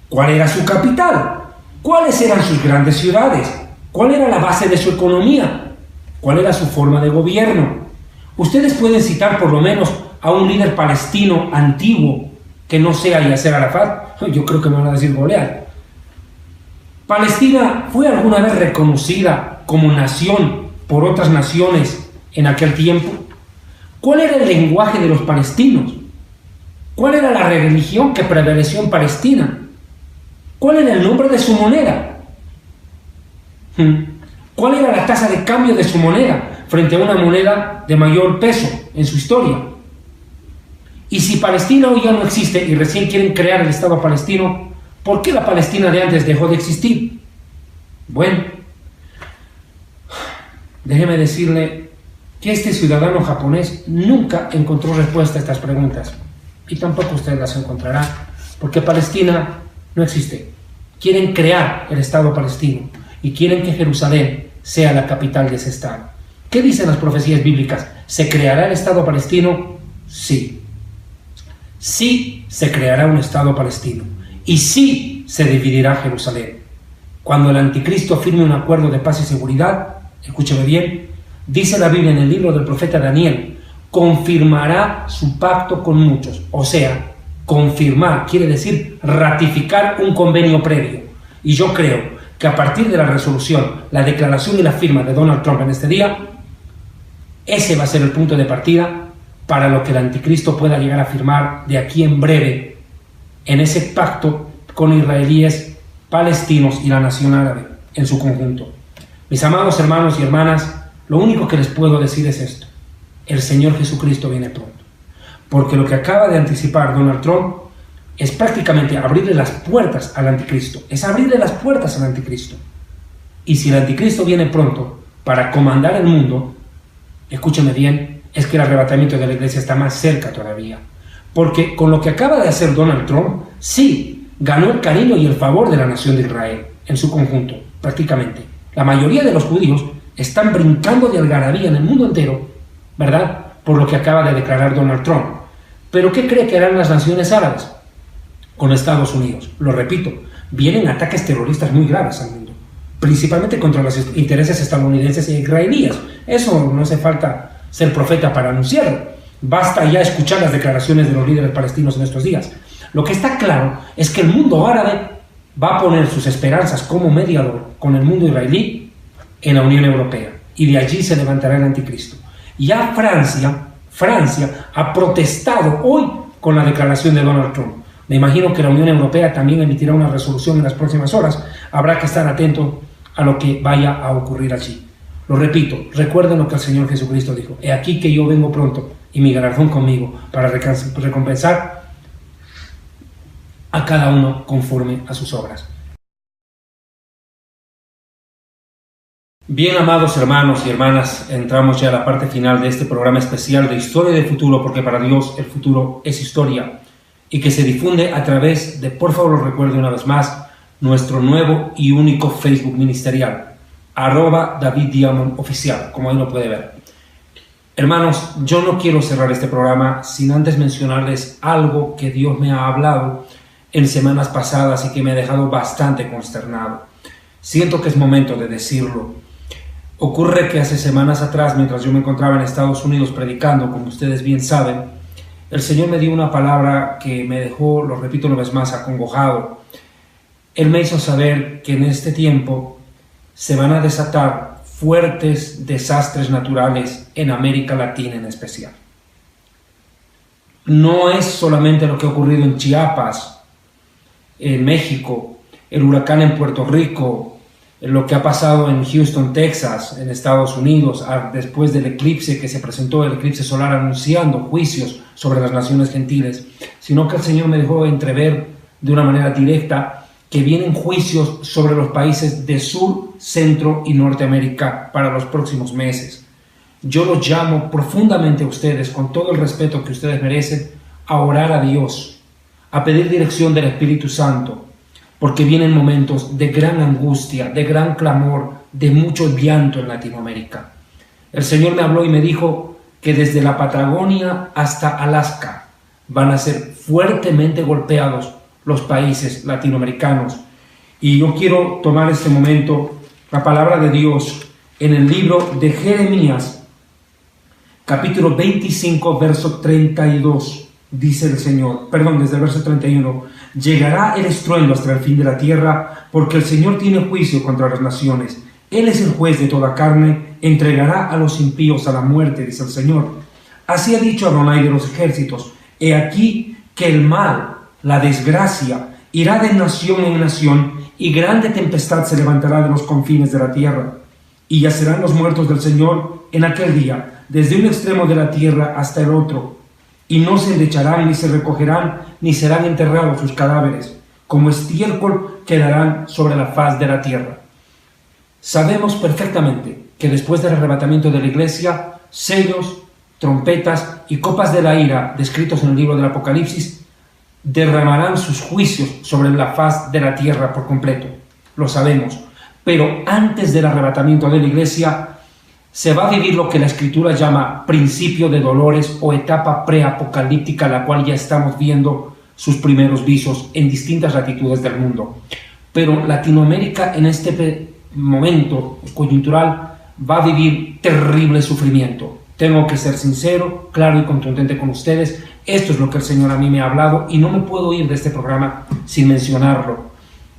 ¿Cuál era su capital? ¿Cuáles eran sus grandes ciudades? ¿Cuál era la base de su economía? ¿Cuál era su forma de gobierno? Ustedes pueden citar por lo menos a un líder palestino antiguo que no sea Yasser Arafat. Yo creo que me van a decir Goliat. ¿Palestina fue alguna vez reconocida como nación por otras naciones en aquel tiempo? ¿Cuál era el lenguaje de los palestinos? ¿Cuál era la religión que prevaleció en Palestina? ¿Cuál era el nombre de su moneda? ¿Cuál era la tasa de cambio de su moneda frente a una moneda de mayor peso en su historia? Y si Palestina hoy ya no existe y recién quieren crear el Estado palestino, ¿por qué la Palestina de antes dejó de existir? Bueno, déjeme decirle que este ciudadano japonés nunca encontró respuesta a estas preguntas, y tampoco usted las encontrará, porque Palestina no existe. Quieren crear el Estado palestino y quieren que Jerusalén sea la capital de ese Estado. ¿Qué dicen las profecías bíblicas? ¿Se creará el Estado palestino? Sí. Sí se creará un Estado palestino. Y sí se dividirá Jerusalén. Cuando el anticristo firme un acuerdo de paz y seguridad, escúcheme bien, dice la Biblia en el libro del profeta Daniel, confirmará su pacto con muchos. O sea, confirmar quiere decir ratificar un convenio previo. Y yo creo que a partir de la resolución, la declaración y la firma de Donald Trump en este día, ese va a ser el punto de partida para lo que el anticristo pueda llegar a firmar de aquí en breve en ese pacto con israelíes, palestinos y la nación árabe en su conjunto. Mis amados hermanos y hermanas, lo único que les puedo decir es esto: el Señor Jesucristo viene pronto. Porque lo que acaba de anticipar Donald Trump es prácticamente abrirle las puertas al anticristo. Es abrirle las puertas al anticristo. Y si el anticristo viene pronto para comandar el mundo, escúcheme bien, es que el arrebatamiento de la iglesia está más cerca todavía. Porque con lo que acaba de hacer Donald Trump, sí, ganó el cariño y el favor de la nación de Israel en su conjunto, prácticamente. La mayoría de los judíos están brincando de algarabía en el mundo entero, ¿verdad?, por lo que acaba de declarar Donald Trump. ¿Pero qué cree que harán las naciones árabes con Estados Unidos? Lo repito, vienen ataques terroristas muy graves al mundo, principalmente contra los intereses estadounidenses e israelíes. Eso no hace falta ser profeta para anunciarlo. Basta ya escuchar las declaraciones de los líderes palestinos en estos días. Lo que está claro es que el mundo árabe va a poner sus esperanzas como mediador con el mundo israelí en la Unión Europea, y de allí se levantará el anticristo. Ya Francia ha protestado hoy con la declaración de Donald Trump. Me imagino que la Unión Europea también emitirá una resolución en las próximas horas. Habrá que estar atento a lo que vaya a ocurrir allí. Lo repito, recuerden lo que el Señor Jesucristo dijo: he aquí que yo vengo pronto y mi galardón conmigo para recompensar a cada uno conforme a sus obras. Bien, amados hermanos y hermanas, entramos ya a la parte final de este programa especial de Historia del Futuro, porque para Dios el futuro es historia, y que se difunde a través de, por favor, lo recuerde una vez más, nuestro nuevo y único Facebook ministerial, @DavidDiamondOficial, como ahí lo puede ver. Hermanos, yo no quiero cerrar este programa sin antes mencionarles algo que Dios me ha hablado en semanas pasadas y que me ha dejado bastante consternado. Siento que es momento de decirlo. Ocurre que hace semanas atrás, mientras yo me encontraba en Estados Unidos predicando, como ustedes bien saben, el Señor me dio una palabra que me dejó, lo repito una vez más, acongojado. Él me hizo saber que en este tiempo se van a desatar fuertes desastres naturales en América Latina en especial. No es solamente lo que ha ocurrido en Chiapas, en México, el huracán en Puerto Rico, lo que ha pasado en Houston, Texas, en Estados Unidos, después del eclipse que se presentó, el eclipse solar, anunciando juicios sobre las naciones gentiles, sino que el Señor me dejó entrever de una manera directa que vienen juicios sobre los países de Sur, Centro y Norteamérica para los próximos meses. Yo los llamo profundamente a ustedes, con todo el respeto que ustedes merecen, a orar a Dios, a pedir dirección del Espíritu Santo, porque vienen momentos de gran angustia, de gran clamor, de mucho llanto en Latinoamérica. El Señor me habló y me dijo que desde la Patagonia hasta Alaska van a ser fuertemente golpeados los países latinoamericanos. Y yo quiero tomar este momento, la palabra de Dios, en el libro de Jeremías, capítulo 25, verso 32, dice el Señor, desde el verso 31, llegará el estruendo hasta el fin de la tierra, porque el Señor tiene juicio contra las naciones. Él es el juez de toda carne, entregará a los impíos a la muerte, dice el Señor. Así ha dicho Adonai de los ejércitos: he aquí que el mal, la desgracia, irá de nación en nación, y grande tempestad se levantará de los confines de la tierra. Y yacerán los muertos del Señor en aquel día, desde un extremo de la tierra hasta el otro, y no se endecharán, ni se recogerán, ni serán enterrados sus cadáveres, como estiércol quedarán sobre la faz de la tierra. Sabemos perfectamente que después del arrebatamiento de la iglesia, sellos, trompetas y copas de la ira, descritos en el libro del Apocalipsis, derramarán sus juicios sobre la faz de la tierra por completo. Lo sabemos. Pero antes del arrebatamiento de la iglesia, se va a vivir lo que la Escritura llama principio de dolores o etapa preapocalíptica, la cual ya estamos viendo sus primeros visos en distintas latitudes del mundo. Pero Latinoamérica en este momento coyuntural va a vivir terrible sufrimiento. Tengo que ser sincero, claro y contundente con ustedes. Esto es lo que el Señor a mí me ha hablado y no me puedo ir de este programa sin mencionarlo.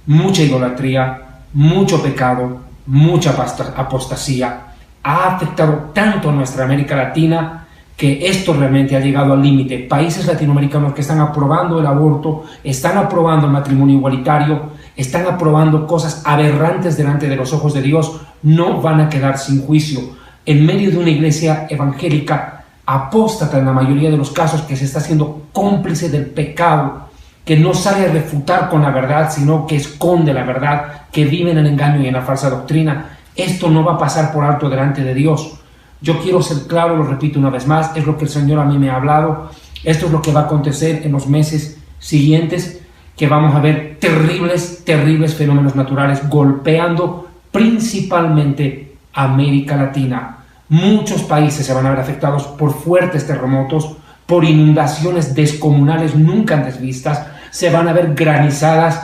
Mucha idolatría, mucho pecado, mucha apostasía. Ha afectado tanto a nuestra América Latina que esto realmente ha llegado al límite. Países latinoamericanos que están aprobando el aborto, están aprobando el matrimonio igualitario, están aprobando cosas aberrantes delante de los ojos de Dios, no van a quedar sin juicio. En medio de una iglesia evangélica apóstata en la mayoría de los casos, que se está haciendo cómplice del pecado, que no sale a refutar con la verdad, sino que esconde la verdad, que vive en el engaño y en la falsa doctrina. Esto no va a pasar por alto delante de Dios. Yo quiero ser claro, lo repito una vez más, es lo que el Señor a mí me ha hablado. Esto es lo que va a acontecer en los meses siguientes, que vamos a ver terribles fenómenos naturales golpeando principalmente América Latina. Muchos países se van a ver afectados por fuertes terremotos, por inundaciones descomunales nunca antes vistas, se van a ver granizadas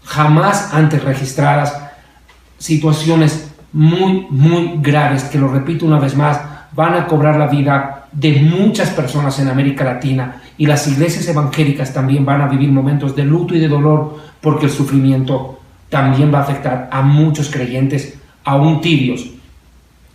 jamás antes registradas, situaciones muy, muy graves que, lo repito una vez más, van a cobrar la vida de muchas personas en América Latina, y las iglesias evangélicas también van a vivir momentos de luto y de dolor, porque el sufrimiento también va a afectar a muchos creyentes aún tibios.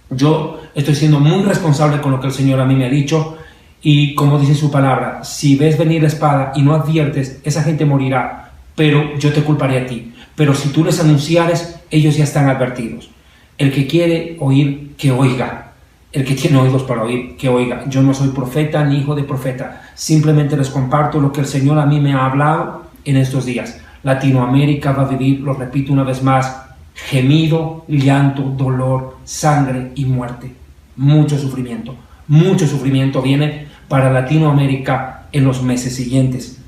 Yo estoy siendo muy responsable con lo que el Señor a mí me ha dicho, y como dice su palabra, si ves venir la espada y no adviertes, esa gente morirá, pero yo te culparé a ti. Pero si tú les anunciares, ellos ya están advertidos. El que quiere oír, que oiga. El que tiene oídos para oír, que oiga. Yo no soy profeta ni hijo de profeta. Simplemente les comparto lo que el Señor a mí me ha hablado en estos días. Latinoamérica va a vivir, lo repito una vez más, gemido, llanto, dolor, sangre y muerte. Mucho sufrimiento. Mucho sufrimiento viene para Latinoamérica en los meses siguientes.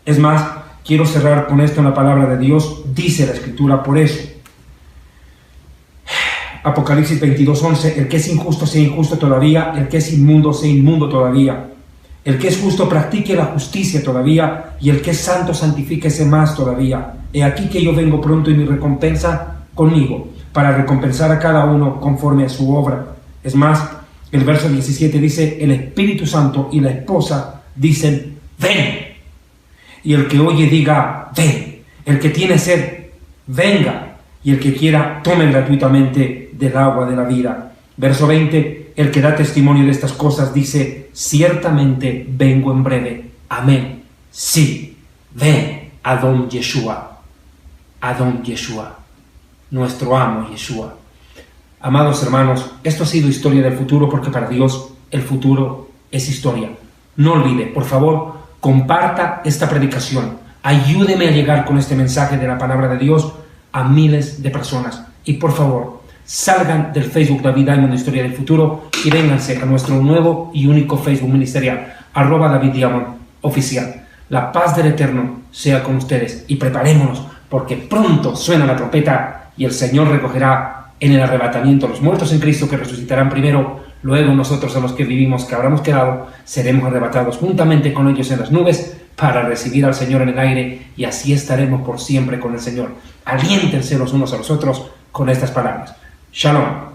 Es más, quiero cerrar con esto en la palabra de Dios. Dice la Escritura por eso. Apocalipsis 22:11, el que es injusto sea injusto todavía, el que es inmundo sea inmundo todavía. El que es justo practique la justicia todavía, y el que es santo santifíquese más todavía. He aquí que yo vengo pronto, y mi recompensa conmigo, para recompensar a cada uno conforme a su obra. Es más, el verso 17 dice, el Espíritu Santo y la esposa dicen, ven. Y el que oye diga, ven. El que tiene sed, venga. Y el que quiera, tome gratuitamente del agua de la vida. Verso 20, el que da testimonio de estas cosas dice, ciertamente vengo en breve. Amén. Sí, ven, Adón Yeshua. Adón Yeshua. Nuestro amo Yeshua. Amados hermanos, esto ha sido Historia del Futuro, porque para Dios el futuro es historia. No olvide, por favor, comparta esta predicación. Ayúdeme a llegar con este mensaje de la palabra de Dios a miles de personas. Y por favor, salgan del Facebook David Diamond Historia del Futuro y vénganse a nuestro nuevo y único Facebook ministerial, @David Diamond Oficial. La paz del Eterno sea con ustedes, y preparémonos, porque pronto suena la trompeta y el Señor recogerá en el arrebatamiento a los muertos en Cristo, que resucitarán primero. Luego nosotros, a los que vivimos, que habremos quedado, seremos arrebatados juntamente con ellos en las nubes para recibir al Señor en el aire, y así estaremos por siempre con el Señor. Aliéntense los unos a los otros con estas palabras. Shalom.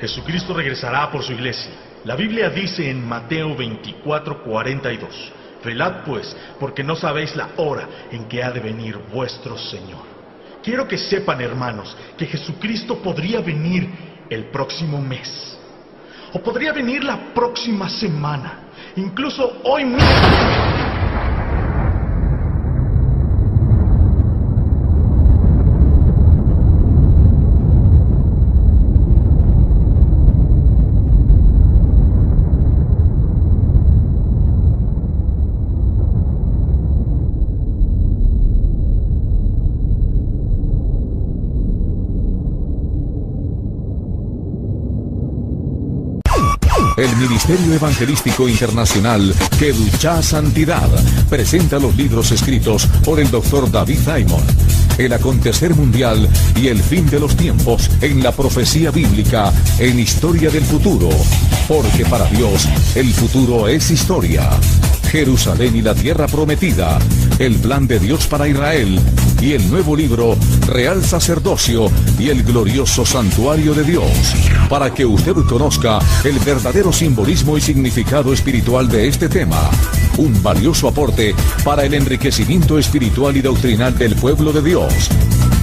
Jesucristo regresará por su iglesia. La Biblia dice en Mateo 24:42, velad pues, porque no sabéis la hora en que ha de venir vuestro Señor. Quiero que sepan, hermanos, que Jesucristo podría venir el próximo mes, o podría venir la próxima semana, incluso hoy mismo. El Ministerio Evangelístico Internacional Kedushá Santidad presenta los libros escritos por el Dr. David Diamond, El acontecer mundial y el fin de los tiempos en la profecía bíblica en Historia del Futuro, porque para Dios el futuro es historia. Jerusalén y la tierra prometida, el plan de Dios para Israel, y el nuevo libro Real Sacerdocio y el glorioso Santuario de Dios, para que usted conozca el verdadero simbolismo y significado espiritual de este tema. Un valioso aporte para el enriquecimiento espiritual y doctrinal del pueblo de Dios.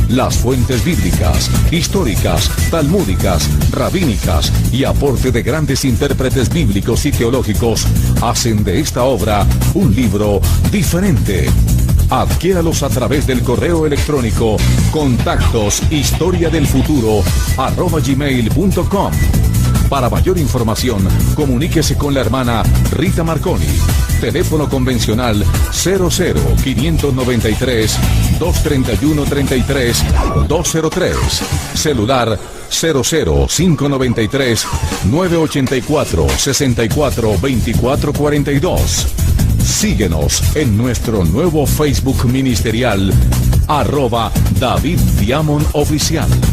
Las fuentes bíblicas, históricas, talmúdicas, rabínicas y aporte de grandes intérpretes bíblicos y teológicos hacen de esta obra un libro diferente. Adquiéralos a través del correo electrónico contactos historiadelfuturo@gmail.com. Para mayor información, comuníquese con la hermana Rita Marconi. Teléfono convencional 00-593 231-33 203. Celular 00-593 984 64 24 42. Síguenos en nuestro nuevo Facebook ministerial @DavidDiamond Oficial.